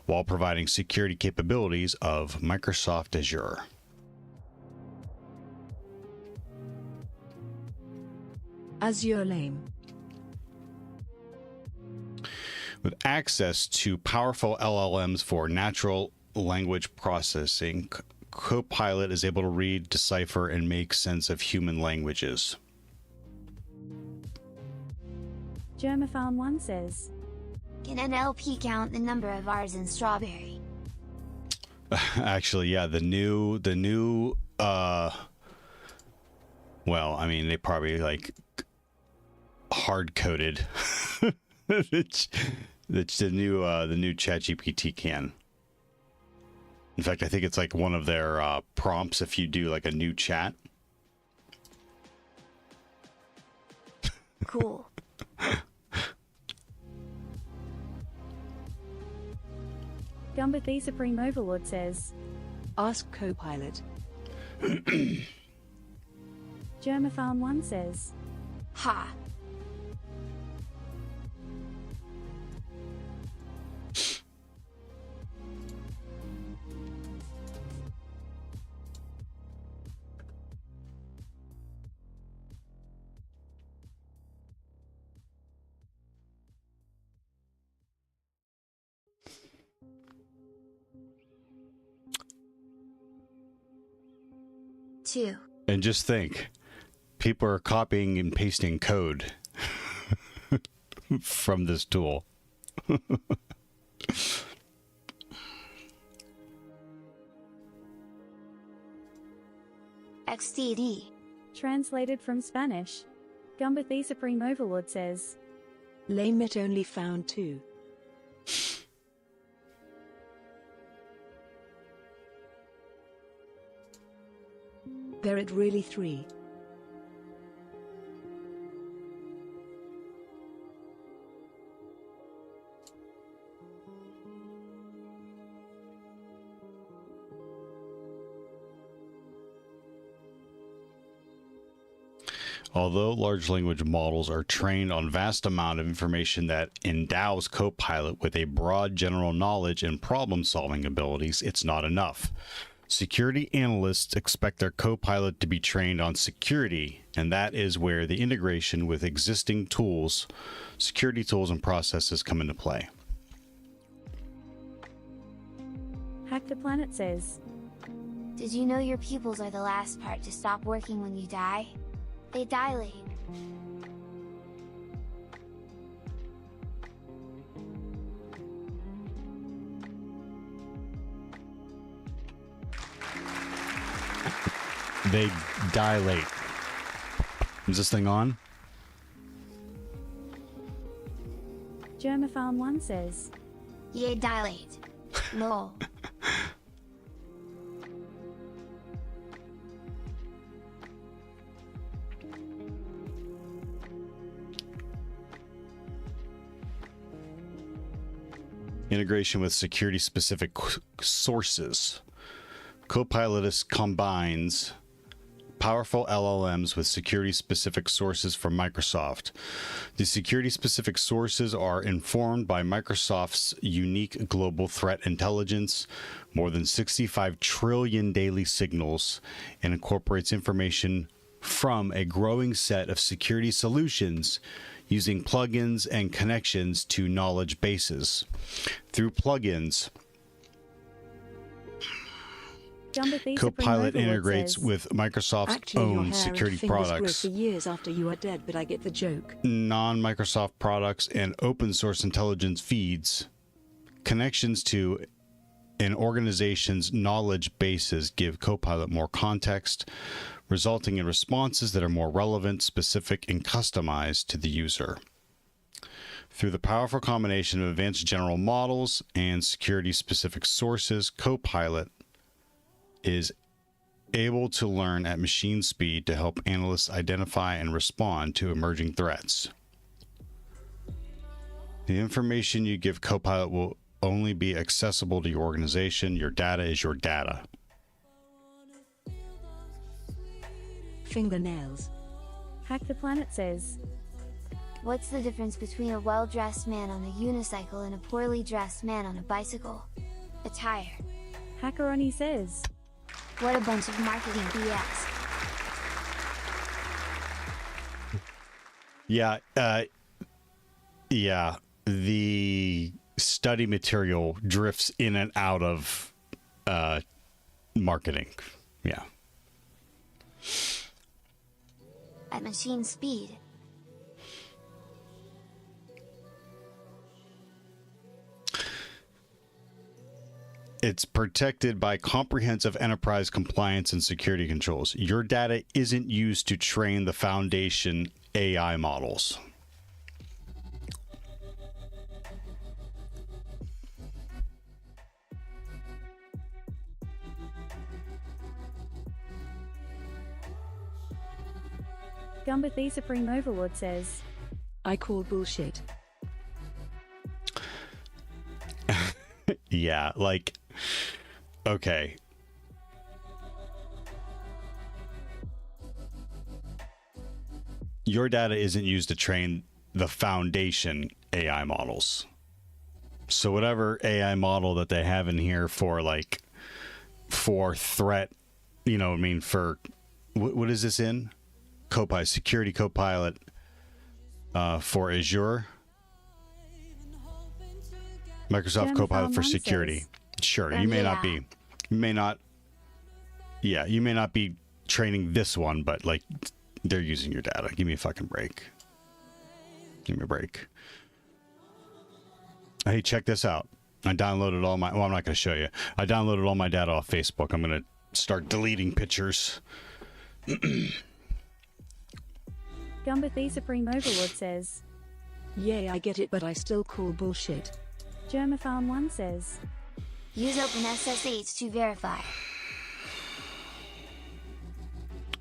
while providing security capabilities of Microsoft Azure. Azure lame. With access to powerful LLMs for natural language processing, Copilot is able to read, decipher, and make sense of human languages. Germafarm1 says, Can NLP count the number of R's in strawberry? Actually, yeah, the new well, I mean, they probably like hard coded the new ChatGPT can. In fact, I think it's like one of their prompts if you do like a new chat. Cool. Gumbathy Supreme Overlord says, Ask Copilot. Germafarm1 says, Ha. Two. And just think, people are copying and pasting code from this tool. XDD. Translated from Spanish. Gumba the Supreme Overlord says. Lame it only found 2. There it really 3. Although large language models are trained on vast amount of information that endows Copilot with a broad general knowledge and problem-solving abilities, it's not enough. Security analysts expect their Copilot to be trained on security, and that is where the integration with existing tools, security tools and processes come into play. Hack the Planet says. Did you know your pupils are the last part to stop working when you die? They dilate. They dilate. Is this thing on? Germafarm 1 says. Ye dilate. No. Integration with security-specific sources. Copilot combines powerful LLMs with security-specific sources from Microsoft. The security-specific sources are informed by Microsoft's unique global threat intelligence, more than 65 trillion daily signals, and incorporates information from a growing set of security solutions using plugins and connections to knowledge bases. Through plugins, Copilot integrates with Microsoft's own security products, for years after you are dead, but I get the joke. Non-Microsoft products, and open source intelligence feeds. Connections to an organization's knowledge bases give Copilot more context, resulting in responses that are more relevant, specific, and customized to the user. Through the powerful combination of advanced general models and security-specific sources, Copilot is able to learn at machine speed to help analysts identify and respond to emerging threats. The information you give Copilot will only be accessible to your organization. Your data is your data. Fingernails. Hack the Planet says. What's the difference between a well-dressed man on a unicycle and a poorly dressed man on a bicycle? Attire. Hackeroni says. What a bunch of marketing BS. Yeah, the study material drifts in and out of marketing. Yeah. At machine speed. It's protected by comprehensive enterprise compliance and security controls. Your data isn't used to train the foundation AI models. Gumba the Supreme Overlord says. I call bullshit. Yeah, like, okay. Your data isn't used to train the foundation AI models. So whatever AI model that they have in here for, like, for threat, you know what I mean, for, what is this in? Copilot, Security Copilot for Azure. Microsoft Copilot for security. Sure, you may not be. You may not. Yeah, you may not be training this one, but like they're using your data. Give me a fucking break. Give me a break. Hey, check this out. I downloaded all my. Well, I'm not going to show you. I downloaded all my data off Facebook. I'm going to start deleting pictures Gumbathy Supreme Overlord says, "Yay, I get it, but I still call bullshit." Germafarm1 says, use OpenSSH to verify.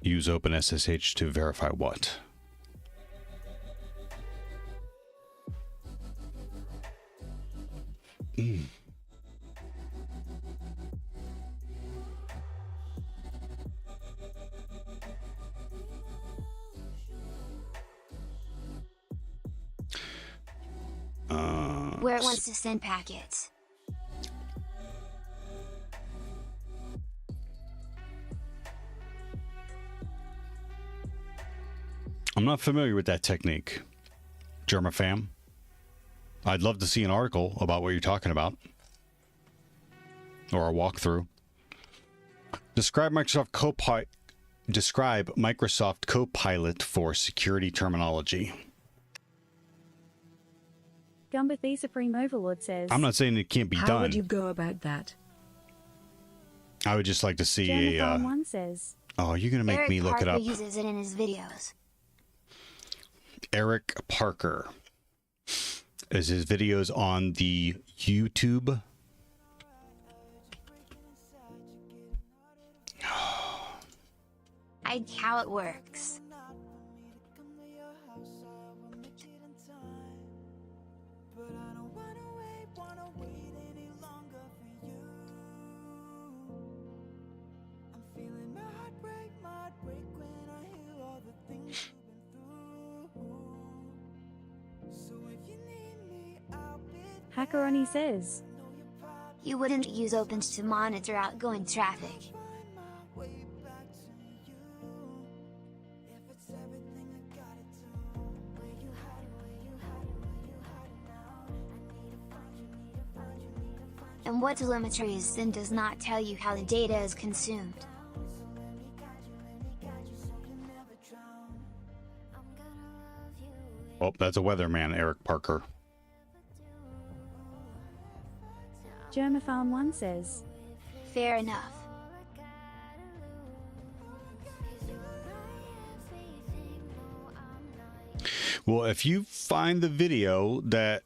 Use OpenSSH to verify what? Where it wants to send packets. I'm not familiar with that technique, Germafam. I'd love to see an article about what you're talking about, or a walkthrough. Describe Microsoft Copilot for security terminology. Gumbathy Supreme Overlord says, I'm not saying it can't be done. How would you go about that? I would just like to see Germafarm1 says, oh, you're gonna make Eric me look Parker it up. uses it in his videos. Eric Parker. Is his videos on the YouTube? I'd how it works. Hackeroni says, You wouldn't use Opens to monitor outgoing traffic. And what telemetry is then does not tell you how the data is consumed. Oh, that's a weatherman, Eric Parker. Germafarm1 says, Fair enough. Well, if you find the video that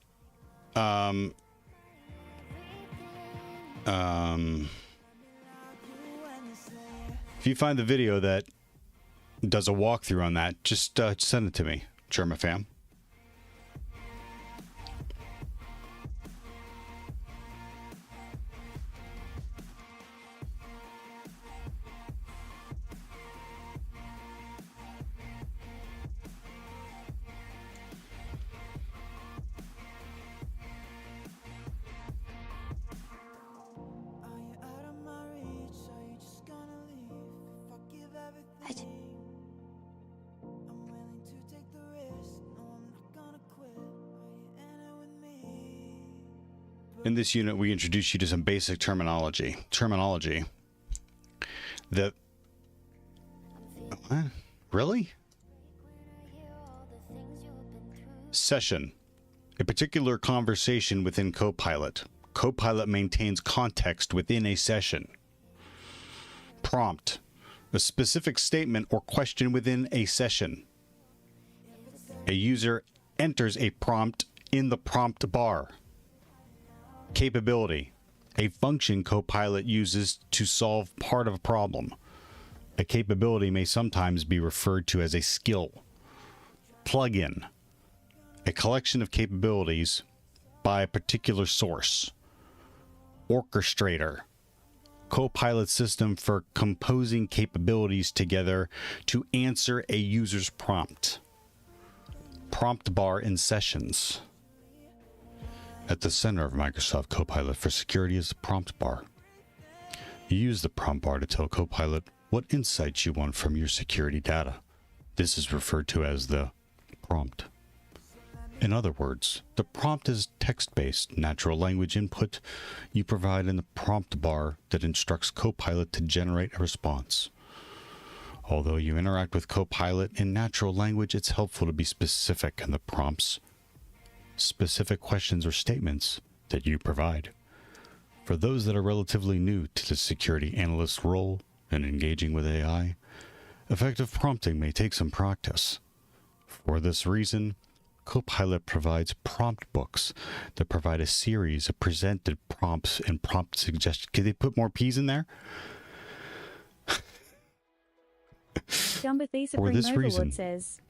if you find the video that does a walkthrough on that, just send it to me, Germafam. In this unit, we introduce you to some basic terminology. That... What? Really? Session. A particular conversation within Copilot. Copilot maintains context within a session. Prompt. A specific statement or question within a session. A user enters a prompt in the prompt bar. Capability. A function Copilot uses to solve part of a problem. A capability may sometimes be referred to as a skill. Plugin. A collection of capabilities by a particular source. Orchestrator. Copilot system for composing capabilities together to answer a user's prompt. Prompt bar in sessions. At the center of Microsoft Copilot for security is the prompt bar. You use the prompt bar to tell Copilot what insights you want from your security data. This is referred to as the prompt. In other words, the prompt is text-based natural language input you provide in the prompt bar that instructs Copilot to generate a response. Although you interact with Copilot in natural language, it's helpful to be specific in the prompts, specific questions or statements that you provide. For those that are relatively new to the security analyst role and engaging with AI, Effective prompting may take some practice. For this reason, Copilot provides prompt books that provide a series of presented prompts and prompt suggestions. Could they put more P's in there? For this reason, says,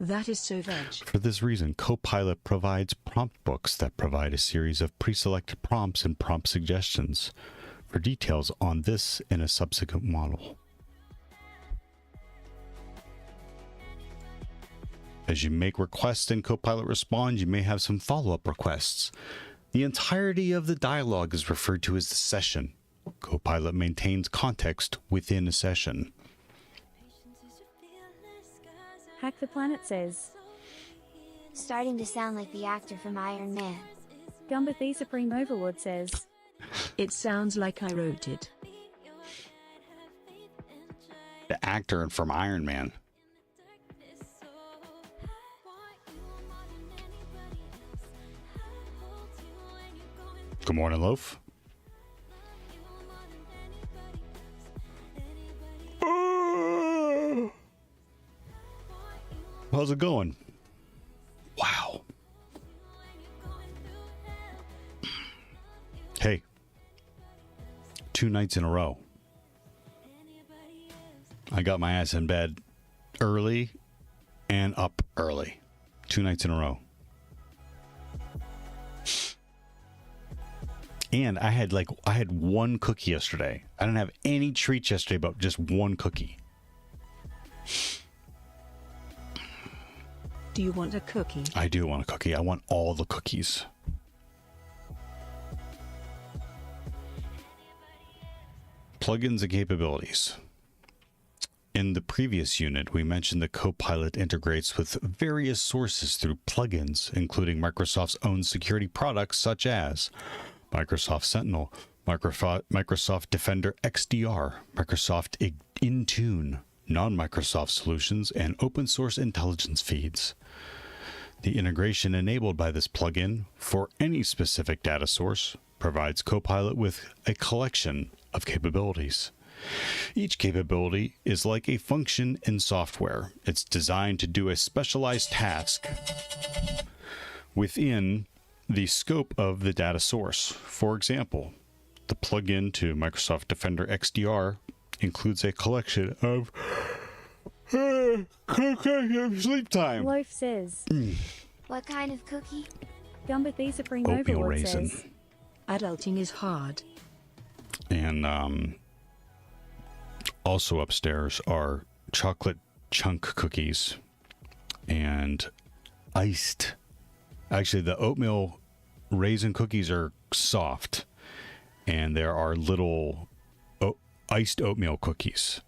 that is so veg. For this reason, Copilot provides prompt books that provide a series of pre-selected prompts and prompt suggestions. For details on this in a subsequent model. As you make requests and Copilot responds, you may have some follow-up requests. The entirety of the dialogue is referred to as the session. Copilot maintains context within a session. Hack the Planet says, starting to sound like the actor from Iron Man. Gumbathy Supreme Overlord says, it sounds like I wrote it. The actor from Iron Man. Good morning, Loaf. How's it going? Wow. Hey. 2 nights in a row. I got my ass in bed early and up early. 2 nights in a row. And I had one cookie yesterday. I didn't have any treats yesterday, but just one cookie. Do you want a cookie? I do want a cookie. I want all the cookies. Plugins and capabilities. In the previous unit, we mentioned that Copilot integrates with various sources through plugins, including Microsoft's own security products such as Microsoft Sentinel, Microsoft Defender XDR, Microsoft Intune, non-Microsoft solutions, and open source intelligence feeds. The integration enabled by this plugin for any specific data source provides Copilot with a collection of capabilities. Each capability is like a function in software. It's designed to do a specialized task within the scope of the data source. For example, the plugin to Microsoft Defender XDR includes a collection of sleep time. Loaf says, what kind of cookie? Gumbathy Supreme Oatmeal Overlord raisin. says, adulting is hard. And also upstairs are chocolate chunk cookies and iced. Actually, the oatmeal raisin cookies are soft, and there are little iced oatmeal cookies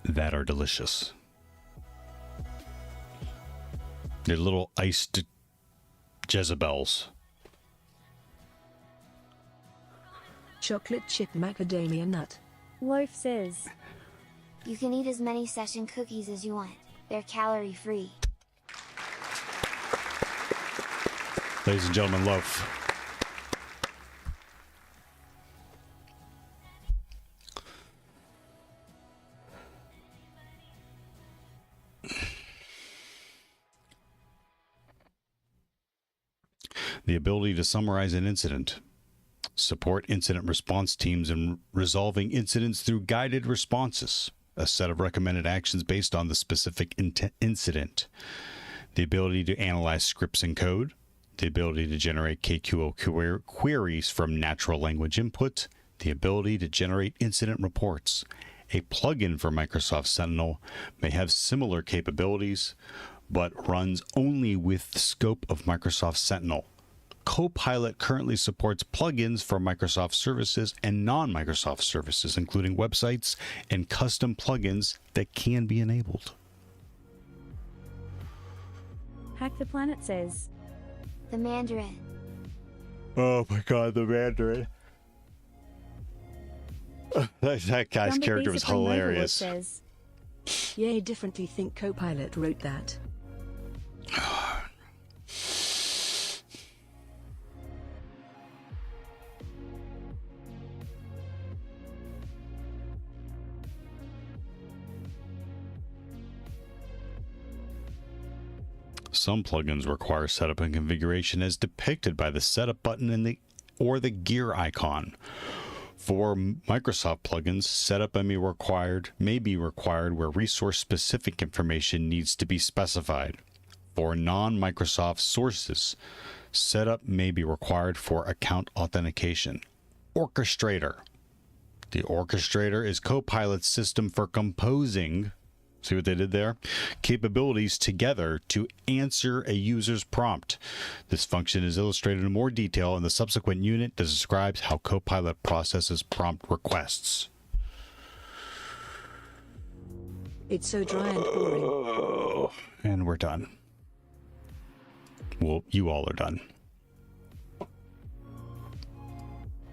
that are delicious. They're little iced Jezebels. Chocolate chip macadamia nut. Loaf says, you can eat as many session cookies as you want. They're calorie free. Ladies and gentlemen, Loaf. The ability to summarize an incident. Support incident response teams in resolving incidents through guided responses. A set of recommended actions based on the specific incident. The ability to analyze scripts and code. The ability to generate KQL queries from natural language input. The ability to generate incident reports. A plugin for Microsoft Sentinel may have similar capabilities, but runs only with the scope of Microsoft Sentinel. Copilot currently supports plugins for Microsoft services and non-Microsoft services, including websites and custom plugins that can be enabled. Hack the Planet says, the Mandarin. Oh my god, the Mandarin. That guy's character was hilarious. Says, Yay, differently think Copilot wrote that. Some plugins require setup and configuration as depicted by the setup button or the gear icon. For Microsoft plugins, setup may be required where resource-specific information needs to be specified. For non-Microsoft sources, setup may be required for account authentication. Orchestrator. The Orchestrator is Copilot's system for composing, see what they did there? Capabilities together to answer a user's prompt. This function is illustrated in more detail in the subsequent unit that describes how Copilot processes prompt requests. It's so dry and boring. And we're done. Well, you all are done.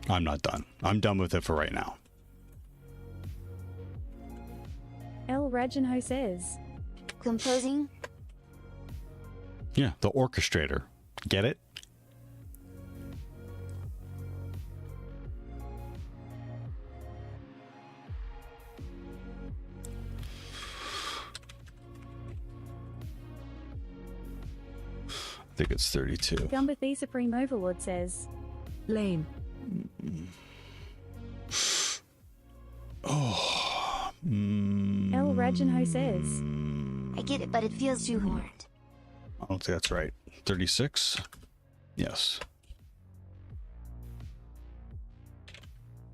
I'm not done. I'm done with it for right now. El Rajanho says. Composing? Yeah, the orchestrator. Get it? I think it's 32. Gumbathy Supreme Overlord says. Lame. Oh. El Rajanho says. I get it, but it feels too horned. I don't think that's right. 36? Yes.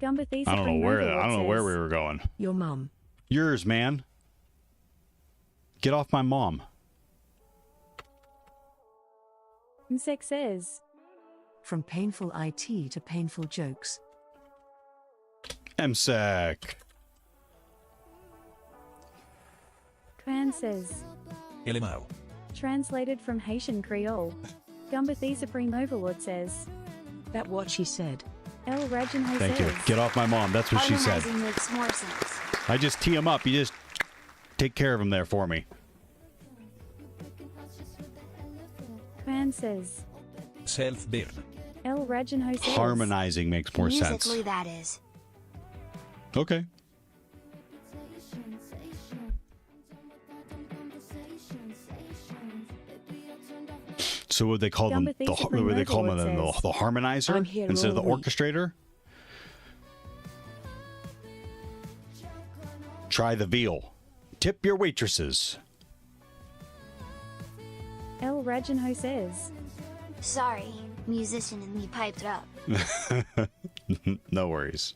Gumbathy I don't know Supreme where Overlord I don't know where we says. were going. Your mum. Yours, man. Get off my mom. Msek says. From painful IT to painful jokes. MSEC. Kran says. Elimao. Translated from Haitian Creole. Gumbathy Supreme Overlord says. That what she said. El Rajanho Thank says. you. Get off my mom. That's what she said. Harmonizing makes more sense. I just tee him up. You just take care of him there for me. Kran says. Self-burn. El Rajanho says. Harmonizing makes more sense. Musically, that is. Okay. So would they call them the harmonizer instead of the orchestrator? Try the veal. Tip your waitresses. El Rajanho says. Sorry, musician in me piped up. No worries.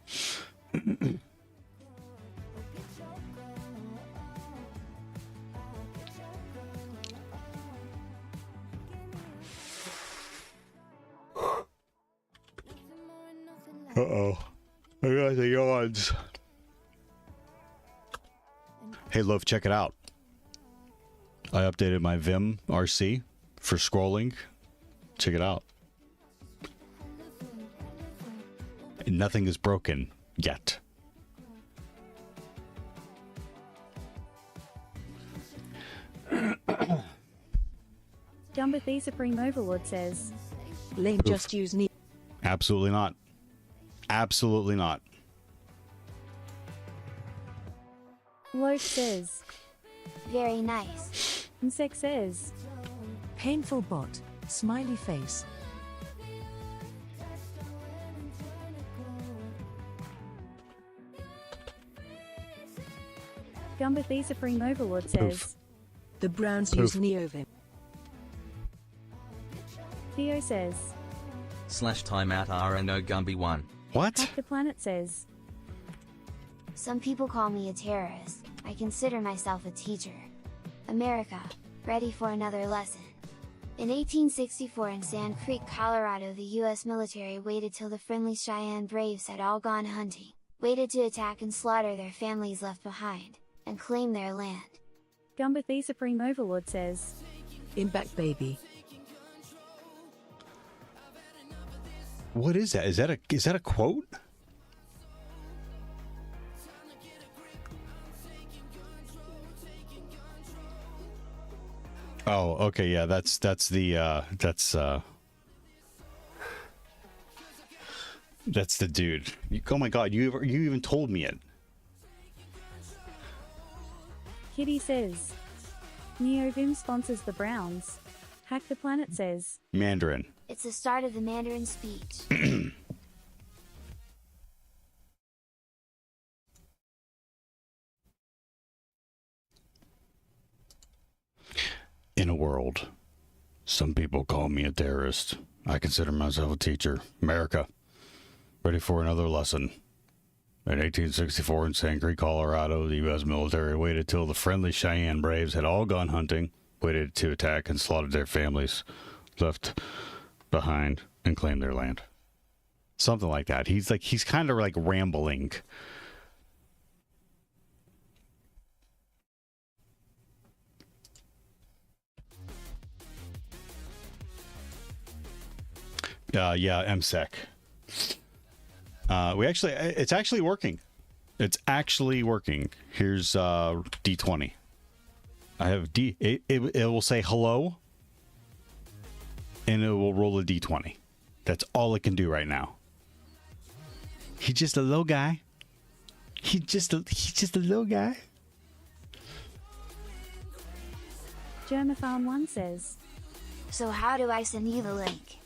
Uh-oh. I got the yawns. Hey, Loaf, check it out. I updated my Vim RC for scrolling. Check it out. And nothing is broken yet. Gumbathy Supreme Overlord says. Lame, just use knee. Absolutely not. Absolutely not. Loaf says. Very nice. Msek says. Painful bot. Smiley face. Gumbathy Supreme Overlord says. The Browns Poof. use Neovim. Theo says. /timeout RNO Gumby 1. What? Hack the Planet says. Some people call me a terrorist. I consider myself a teacher. America, ready for another lesson. In 1864 in Sand Creek, Colorado, the U.S. military waited till the friendly Cheyenne Braves had all gone hunting, waited to attack and slaughter their families left behind, and claim their land. Gumbathy Supreme Overlord says. In back, baby. What is that? Is that a quote? Oh, okay, yeah, that's the dude. Oh my god, you even told me it. Kitty says. Neovim sponsors the Browns. Hack the Planet says. Mandarin. It's the start of the Mandarin speech. In a world, some people call me a terrorist. I consider myself a teacher. America, ready for another lesson. In 1864 in Sand Creek, Colorado, the U.S. military waited till the friendly Cheyenne Braves had all gone hunting, waited to attack and slaughtered their families, left behind, and claimed their land. Something like that. He's kind of like rambling. Yeah, MSEC. It's actually working. It's actually working. Here's D20. I have it will say hello, and it will roll a D20. That's all it can do right now. He's just a little guy. He's just a little guy. Germaphone 1 says. So how do I send you the link?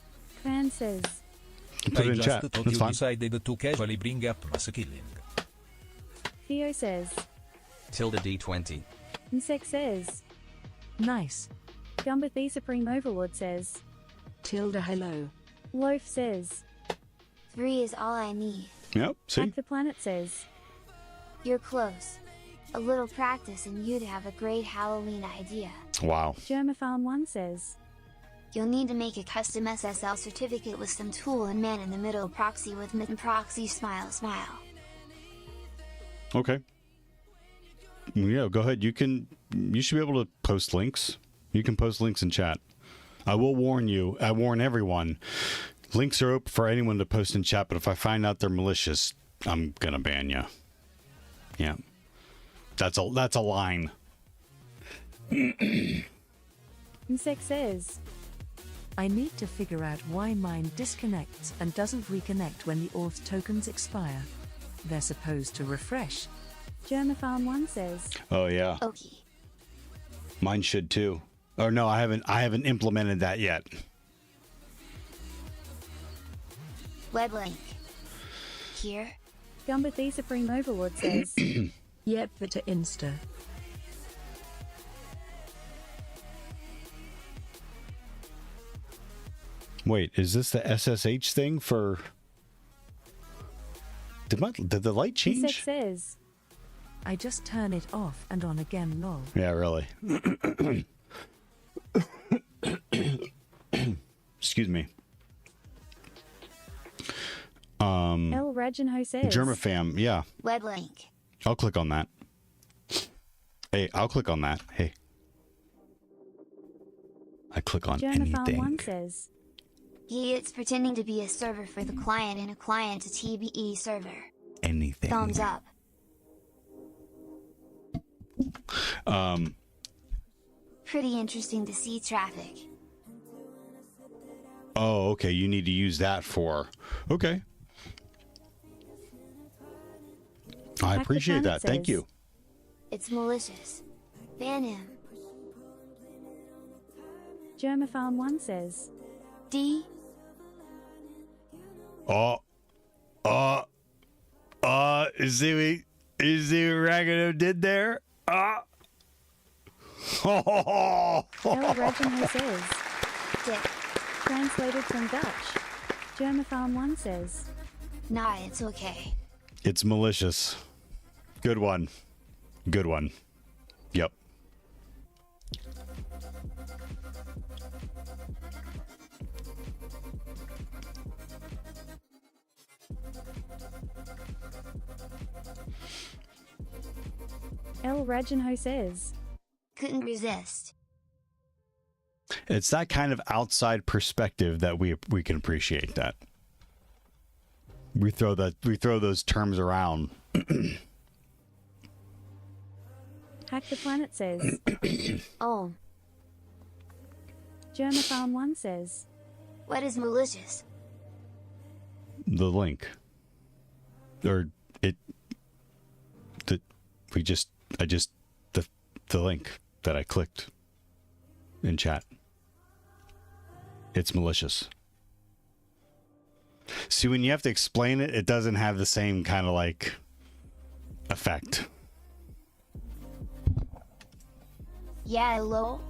Fan says. Put it in chat. Thought That's you fine. decided to casually bring up mass killing. Theo says. Tilde D20. Insect says. Nice. Gumba the Supreme Overlord says. Tilde hello. Loaf says. 3 is all I need. Yep, see? Hack the Planet says. You're close. A little practice and you'd have a great Halloween idea. Wow. Germaphone 1 says. You'll need to make a custom SSL certificate with some tool and man-in-the-middle proxy with mitten proxy smile. Okay. Yeah, go ahead. You should be able to post links. You can post links in chat. I will warn you. I warn everyone. Links are open for anyone to post in chat, but if I find out they're malicious, I'm gonna ban you. Yeah. That's a line. Insect says. I need to figure out why mine disconnects and doesn't reconnect when the auth tokens expire. They're supposed to refresh. Germaphone 1 says. Oh yeah. Okay. Mine should too. Oh no, I haven't implemented that yet. Web link. Here. Gumba the Supreme Overlord says. Yep, but to Insta. Wait, is this the SSH thing for? Did the light change? Insect says. I just turn it off and on again, lol. Yeah, really. Excuse me. El Rajanho says. Germafam, yeah. Web link. I'll click on that. Hey, I'll click on that. Hey. I click on Germaphone anything. 1 says. It's pretending to be a server for the client and a client to TBE server. Anything. Thumbs up. Pretty interesting to see traffic. Oh, okay. You need to use that for. Okay. I appreciate that. Thank you. It's malicious. Ban him. Germaphone 1 says. D. See what Ragano did there? El Rajanho says. Dick. Translated from Dutch. Germaphone 1 says. Nah, it's okay. It's malicious. Good one. Good one. Yep. El Rajanho says. Couldn't resist. It's that kind of outside perspective that we can appreciate that. We throw those terms around. Hack the Planet says. Oh. Germaphone 1 says. What is malicious? The link. Or it the link that I clicked in chat. it's malicious. See, when you have to explain it, it doesn't have the same kind of like effect. Yeah, lol.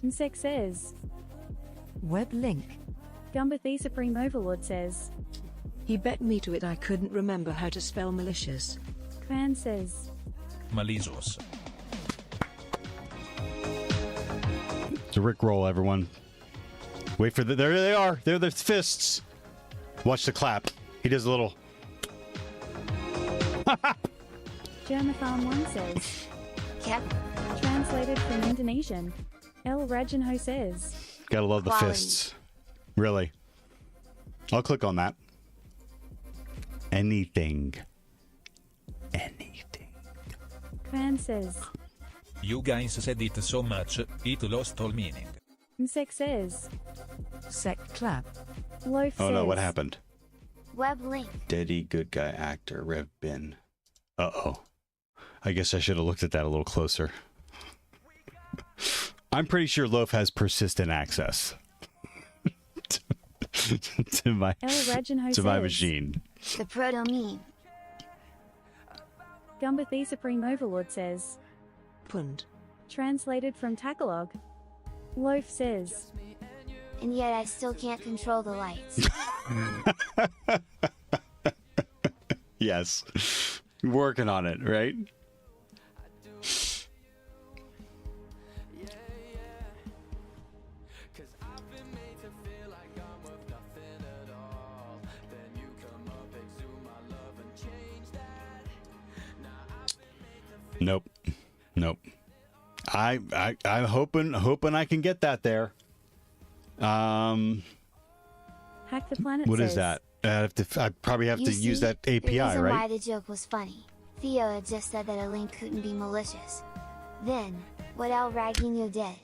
Insect says. Web link. Gumbathy Supreme Overlord says. He bet me to it I couldn't remember how to spell malicious. Fan says. Malicious. It's a Rickroll, everyone. Wait for the... There they are. They're the fists. Watch the clap. He does a little... Germafarm1 says. Yep. Translated from Indonesian. El Rajanho says. Gotta love the Quality. fists. Really. I'll click on that. Anything. Anything. Fan says. You guys said it so much, it lost all meaning. Insect says. Sec clap. Loaf says. Oh no, what happened? Web link. Daddy, good guy, actor, Rev Bin. Uh-oh. I guess I should have looked at that a little closer. I'm pretty sure Loaf has persistent access to my machine. The proto meme. Gumbathy Supreme Overlord says. Pund. Translated from Tagalog. Loaf says. And yet I still can't control the lights. Yes. Working on it, right? Nope. Nope. I'm hoping I can get that there. Hack the Planet What says. is that? I probably have You to use see, that API, the reason right? why the joke was funny. Theo had just said that a link couldn't be malicious. Then, what El Raguinho did?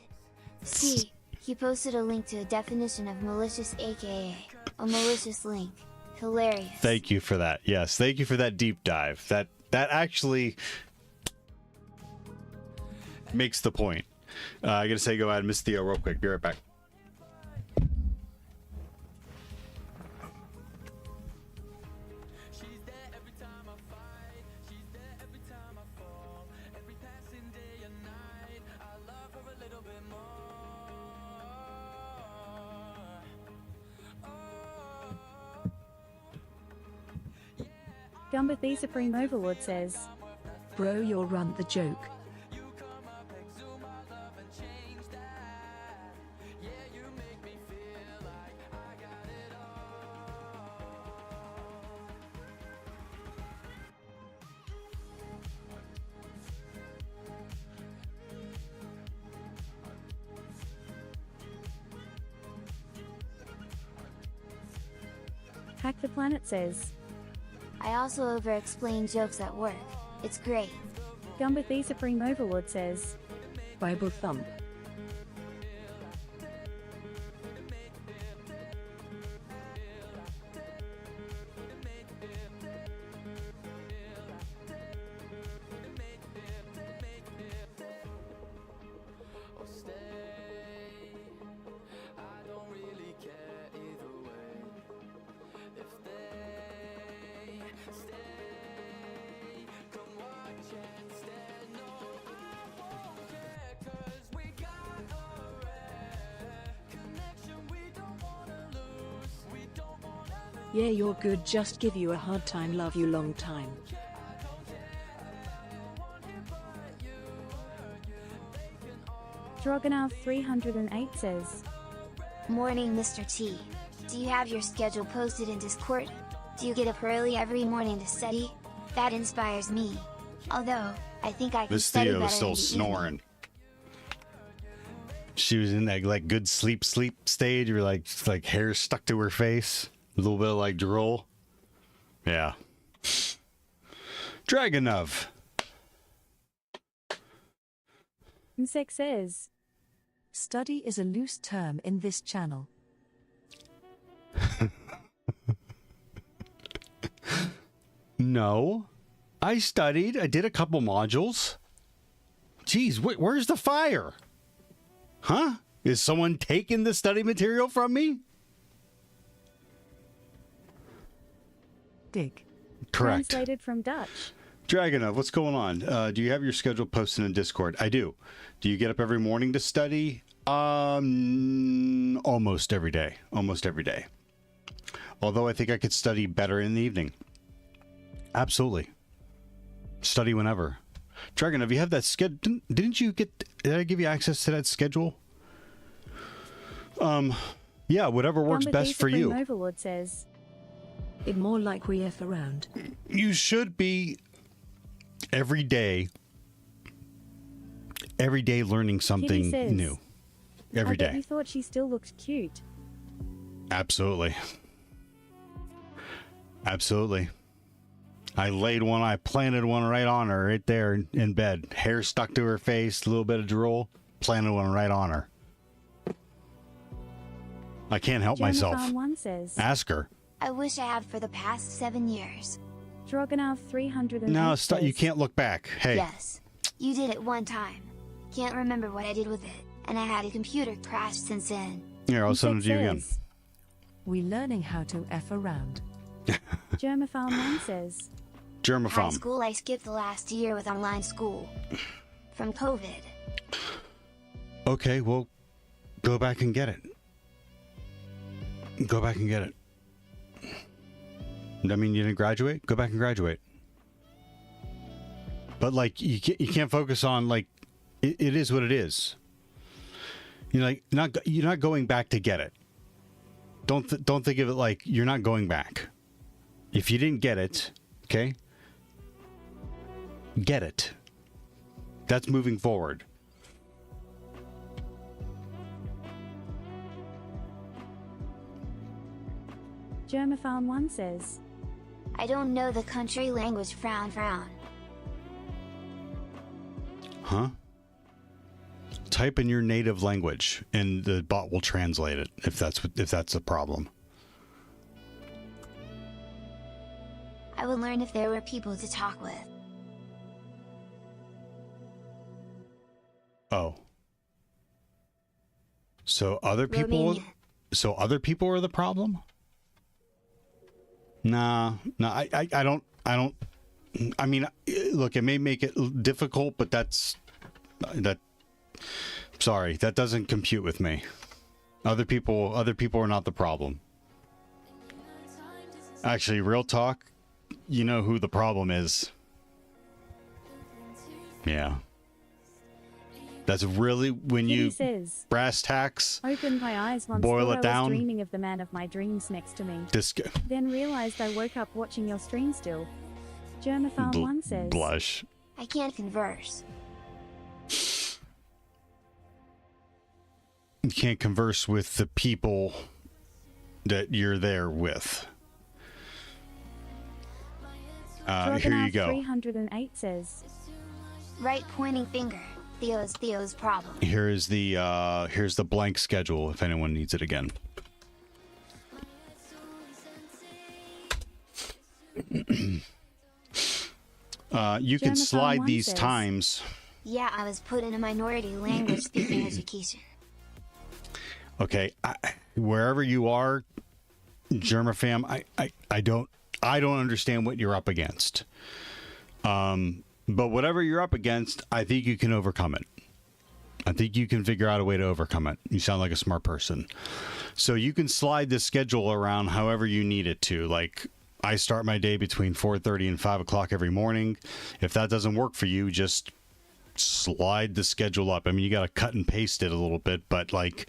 See, he posted a link to a definition of malicious, aka a malicious link. Hilarious. Thank you for that. Yes, thank you for that deep dive. That actually makes the point. I gotta say, go ahead, Miss Theo, real quick. Be right back. Gumbathy Supreme Overlord says. Bro, you'll run the joke. Hack the Planet says. I also over-explain jokes at work. It's great. Gumbathy Supreme Overlord says. Bible thump. Yeah, you're good, just give you a hard time, love you long time. Drogonov 308 says. Morning, Mr. T. Do you have your schedule posted in Discord? Do you get up early every morning to study? That inspires me. Although, I think I can This study Theo better was still in the snoring. evening. She was in that like good sleep stage where like hair stuck to her face, a little bit of like drool. Yeah. Dragonov. Insect says. Study is a loose term in this channel. No. I studied. I did a couple modules. Geez, where's the fire? Huh? Is someone taking the study material from me? Dig. Correct. Translated from Dutch. Dragonov, what's going on? Do you have your schedule posted in Discord? I do. Do you get up every morning to study? Almost every day. Almost every day. Although I think I could study better in the evening. Absolutely. Study whenever. Dragonov, you have that schedule. Did I give you access to that schedule? Yeah, whatever works best for you. Overlord says, it more like we F around. You should be every day learning something new. Every day. You thought she still looked cute. Absolutely. Absolutely. I planted one right on her, right there in bed. Hair stuck to her face, a little bit of drool. Planted one right on her. I can't help myself. One says, ask her. I wish I had for the past 7 years. Drogonov 300. No, stop. You can't look back. Hey. Yes. You did it one time. Can't remember what I did with it. And I had a computer crash since then. Here, I'll send it to you again. We learning how to F around. Germophone 1 says, Germophone. High school, I skipped the last year with online school. From COVID. Okay, well, go back and get it. Go back and get it. I mean, you didn't graduate? Go back and graduate. But, like, you can't focus on, like, it is what it is. You're not going back to get it. Don't think of it like you're not going back. If you didn't get it, okay? Get it. That's moving forward. Germophone 1 says, I don't know the country language. Frown. Huh? Type in your native language and the bot will translate it if that's a problem. I would learn if there were people to talk with. Oh. So other people are the problem? Nah, I don't. I mean, look, it may make it difficult, but sorry, that doesn't compute with me. Other people are not the problem. Actually, real talk, you know who the problem is. Yeah. That's really when you brass tacks. Opened my eyes once, boil it down. I was dreaming of the man of my dreams next to me. Then realized I woke up watching your stream still. Germophone 1 says, blush. I can't converse. You can't converse with the people that you're there with. Here you go. 308 says, Right pointing finger. Theo's problem. Here's the blank schedule if anyone needs it again. You can slide these times. Yeah, I was put in a minority language speaking education. Okay, wherever you are, Germafam, I don't understand what you're up against. But whatever you're up against, I think you can overcome it. I think you can figure out a way to overcome it. You sound like a smart person. So you can slide the schedule around however you need it to. Like, I start my day between 4:30 and 5 o'clock every morning. If that doesn't work for you, just slide the schedule up. I mean, you got to cut and paste it a little bit, but like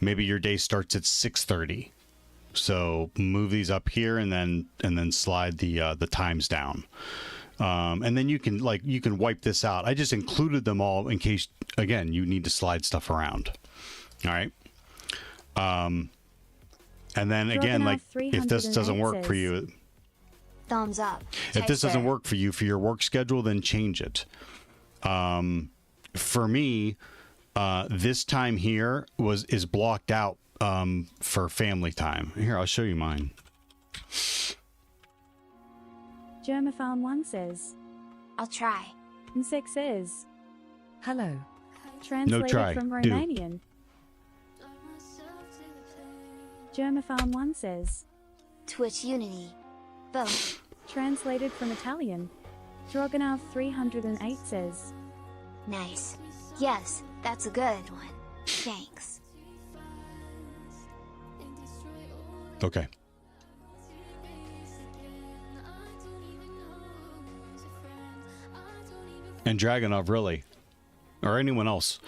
maybe your day starts at 6:30. So move these up here and then slide the times down. And then you can wipe this out. I just included them all in case, again, you need to slide stuff around. All right. And then again, like if this doesn't work for you, thumbs up. If this doesn't work for you for your work schedule, then change it. For me, this time here is blocked out for family time. Here, I'll show you mine. Germophone 1 says, I'll try. Insect says, hello. Translated try. from Romanian. Germophone 1 says, Twitch Unity. Both. Translated from Italian, Drogonov 308 says, Nice. Yes, that's a good one. Thanks. Okay. And Dragonov, really? Or anyone else?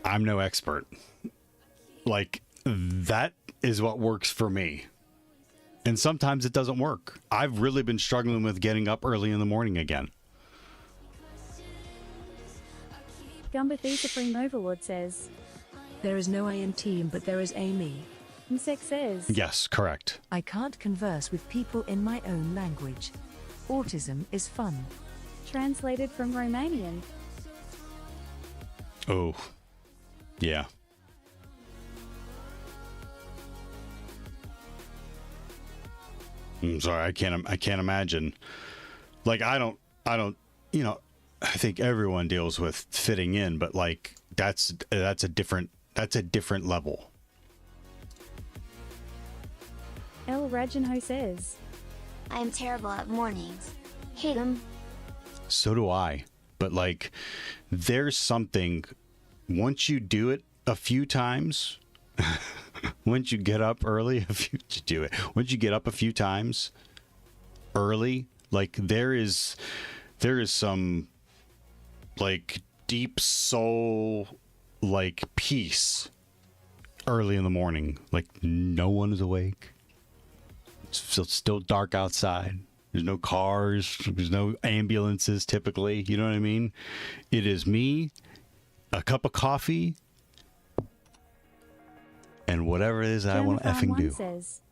I'm no expert. Like, that is what works for me. And sometimes it doesn't work. I've really been struggling with getting up early in the morning again. Gumbathy Supreme Overlord says, There is no I in team, but there is a me. Msek says, Yes, correct. I can't converse with people in my own language. Autism is fun. Translated from Romanian, Oh, yeah. I'm sorry, I can't imagine. Like, I don't, you know, I think everyone deals with fitting in, but like, that's a different level. El Rajanho says, I am terrible at mornings. Hate 'em. So do I. But like, there's something, once you do it a few times, once you get up early, once you get up a few times early, like there is some like deep soul, like peace early in the morning. Like no one is awake. It's still dark outside. There's no cars. There's no ambulances typically. You know what I mean? It is me, a cup of coffee, and whatever it is I want to effing do. Says,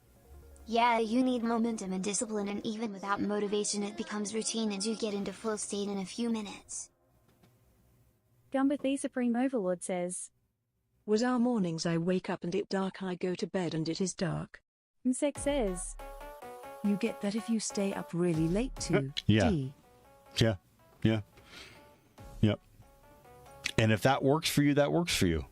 Yeah, you need momentum and discipline, and even without motivation it becomes routine and you get into flow state in a few minutes. Gumbathy Supreme Overlord says, Was our mornings I wake up and it dark, I go to bed and it is dark. Msek says, You get that if you stay up really late too. Yeah. D. Yeah. Yep. And if that works for you, that works for you.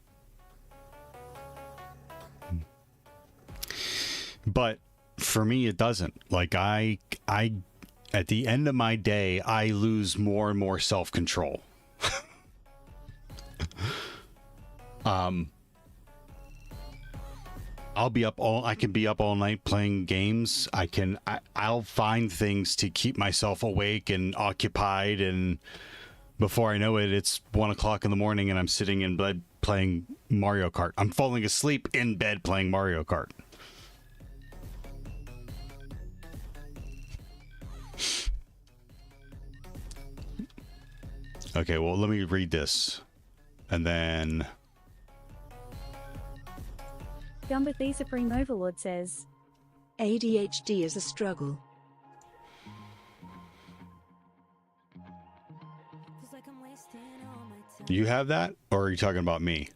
But for me, it doesn't. Like I at the end of my day, I lose more and more self-control. I can be up all night playing games. I'll find things to keep myself awake and occupied, and before I know it, it's 1 o'clock in the morning and I'm sitting in bed playing Mario Kart. I'm falling asleep in bed playing Mario Kart. Okay, well, let me read this. And then Gumbathy Supreme Overlord says, ADHD is a struggle. you have that, or are you talking about me?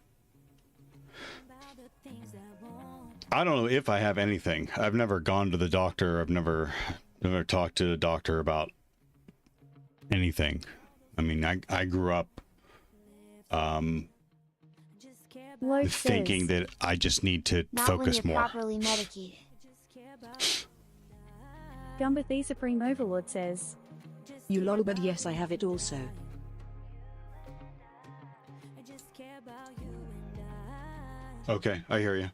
I don't know if I have anything. I've never gone to the doctor. I've never talked to the doctor about anything. I mean, I grew up thinking that I just need to focus more. Not when you're properly medicated. Gumbathy Supreme Overlord says, You lol, but yes, I have it also. Okay, I hear you.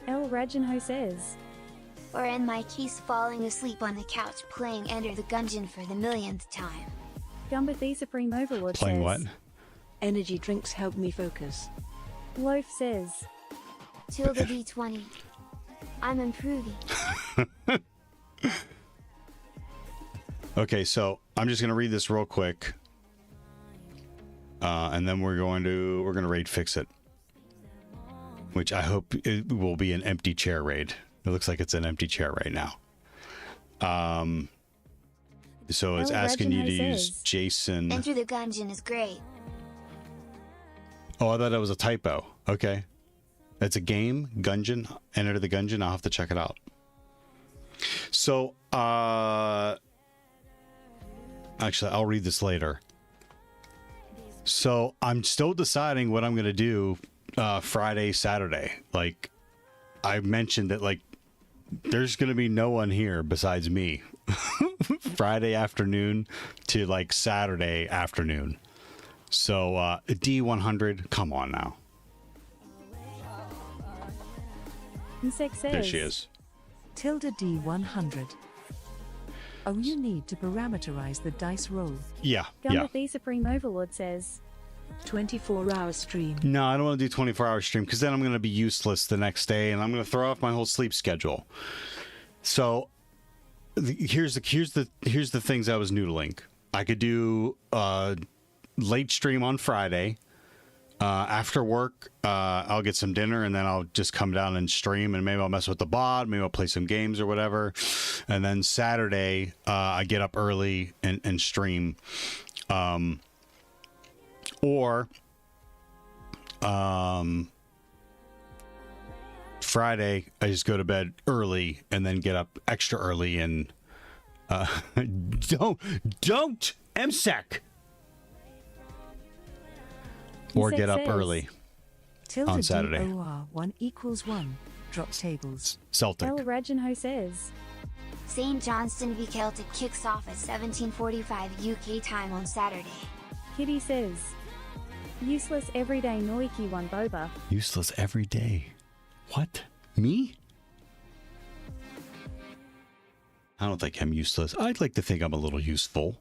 El Rajanho says, Or in my case, falling asleep on the couch playing Enter the Gungeon for the millionth time. Gumbathy Supreme Overlord Playing says, what? Energy drinks help me focus. Loaf says, Tilda D20. I'm improving. Okay, so I'm just gonna read this real quick, and then we're gonna raid Fix It, which I hope it will be an empty chair raid. It looks like it's an empty chair right now. So it's asking you to use Jason. Enter the Gungeon is great. Oh, I thought that was a typo. Okay. It's a game, Gungeon. Enter the Gungeon. I'll have to check it out. So, actually, I'll read this later. So, I'm still deciding what I'm going to do Friday, Saturday. Like, I mentioned that, like, there's going to be no one here besides me. Friday afternoon to, like, Saturday afternoon. So, D100, come on now. There she is. Tilde D100. Oh, you need to parameterize the dice roll. Yeah. Gumbathy Supreme Overlord says 24-hour stream. No, I don't want to do 24-hour stream because then I'm going to be useless the next day and I'm going to throw off my whole sleep schedule. So here's the things I was noodling. I could do late stream on Friday. After work, I'll get some dinner and then I'll just come down and stream and maybe I'll mess with the bot, maybe I'll play some games or whatever. And then Saturday, I get up early and stream. Or Friday, I just go to bed early and then get up extra early and don't MSEC. Or get up early on Saturday. DOR 1 = 1. Drop tables. Celtic. El Reginho says St. Johnston v Celtic kicks off at 17:45 UK time on Saturday. Kitty says useless everyday Noiki one boba. Useless every day. What? Me? I don't think I'm useless. I'd like to think I'm a little useful.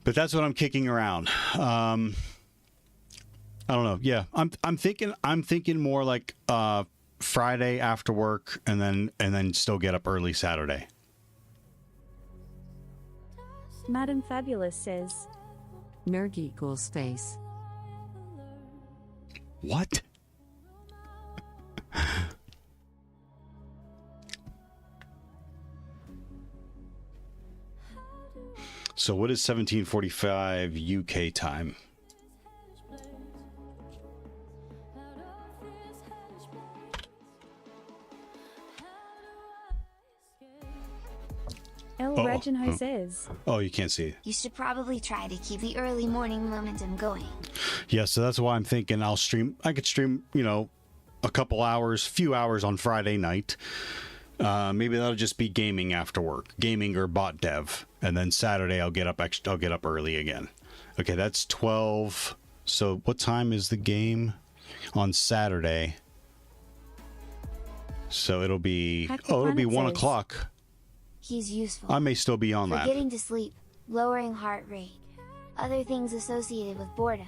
But that's what I'm kicking around. I don't know. Yeah, I'm thinking more like Friday after work, and then still get up early Saturday. Madam Fabulous says Nerg equals space. What? So what is 17:45 UK time? El Reginho says Oh, you can't see it. You should probably try to keep the early morning momentum going. Yeah, so that's why I'm thinking I could stream, a couple hours, few hours on Friday night. Maybe that'll just be gaming after work, gaming or bot dev, and then Saturday I'll get up early again. Okay, that's 12. So what time is the game on Saturday? So it'll be 1 o'clock. He's useful. I may still be on that. Getting to sleep, lowering heart rate, other things associated with boredom.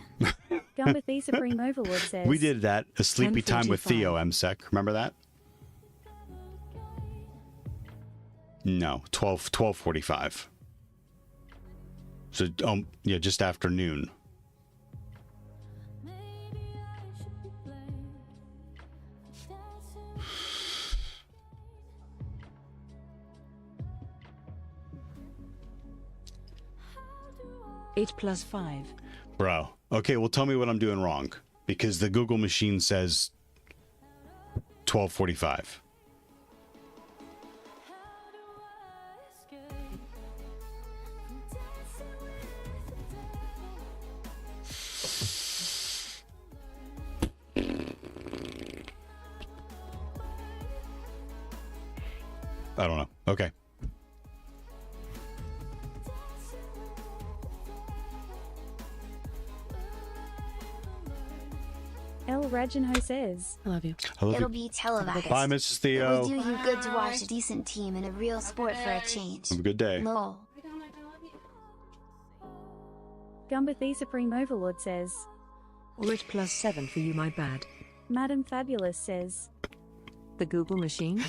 Gumbathy Supreme Overlord says We did that, a sleepy time with 10:45. Theo MSEC. Remember that? No, 12:45. So, yeah, just afternoon. Eight plus 5. Bro. Okay, well, tell me what I'm doing wrong. Because the Google machine says 12:45. I don't know. Okay. El Reginho says I love you. It'll be televised. Bye, Mrs. Theo. It would do you good to watch a decent team and a real sport for a change. Have a good day. Lol. Gumbathy Supreme Overlord says Or 8 plus 7 for you, my bad. Madam Fabulous says The Google machine?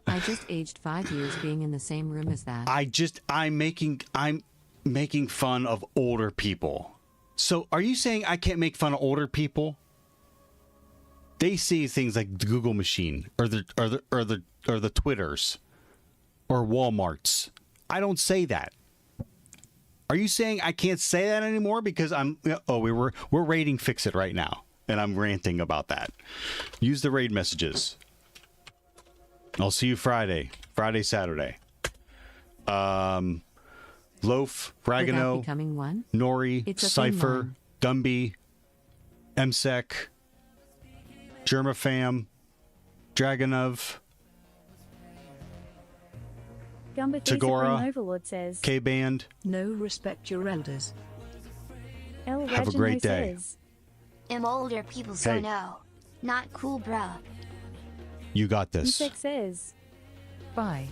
I just aged 5 years being in the same room as that. I'm making fun of older people. So are you saying I can't make fun of older people? They see things like the Google machine or the Twitters or Walmarts. I don't say that. Are you saying I can't say that anymore because we're rating Fix It right now? and I'm ranting about that. Use the raid messages. I'll see you Friday, Saturday. Loaf, Ragano, becoming one? Nori, Cypher, Gumby, MSEC, Germafam, Dragonov, Tagora, Overlord says, K-Band. No, respect your elders. Have a great day. Says, older people so no. Not cool, bruh. You got this. Insect says, bye.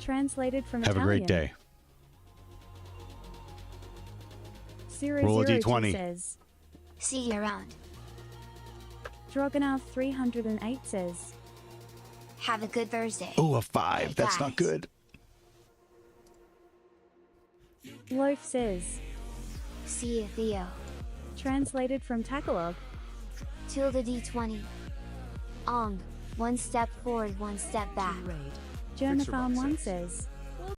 Translated from Have Italian. a great day. Roll a D20. Says, see you around. Drogonav 308 says, have a good Thursday. Oh, a 5. Hey, that's guys. not good. Loaf says, see you, Theo. Translated from Tagalog. Tilde D20. Ong, one step forward, one step back. Germafarm 1 says,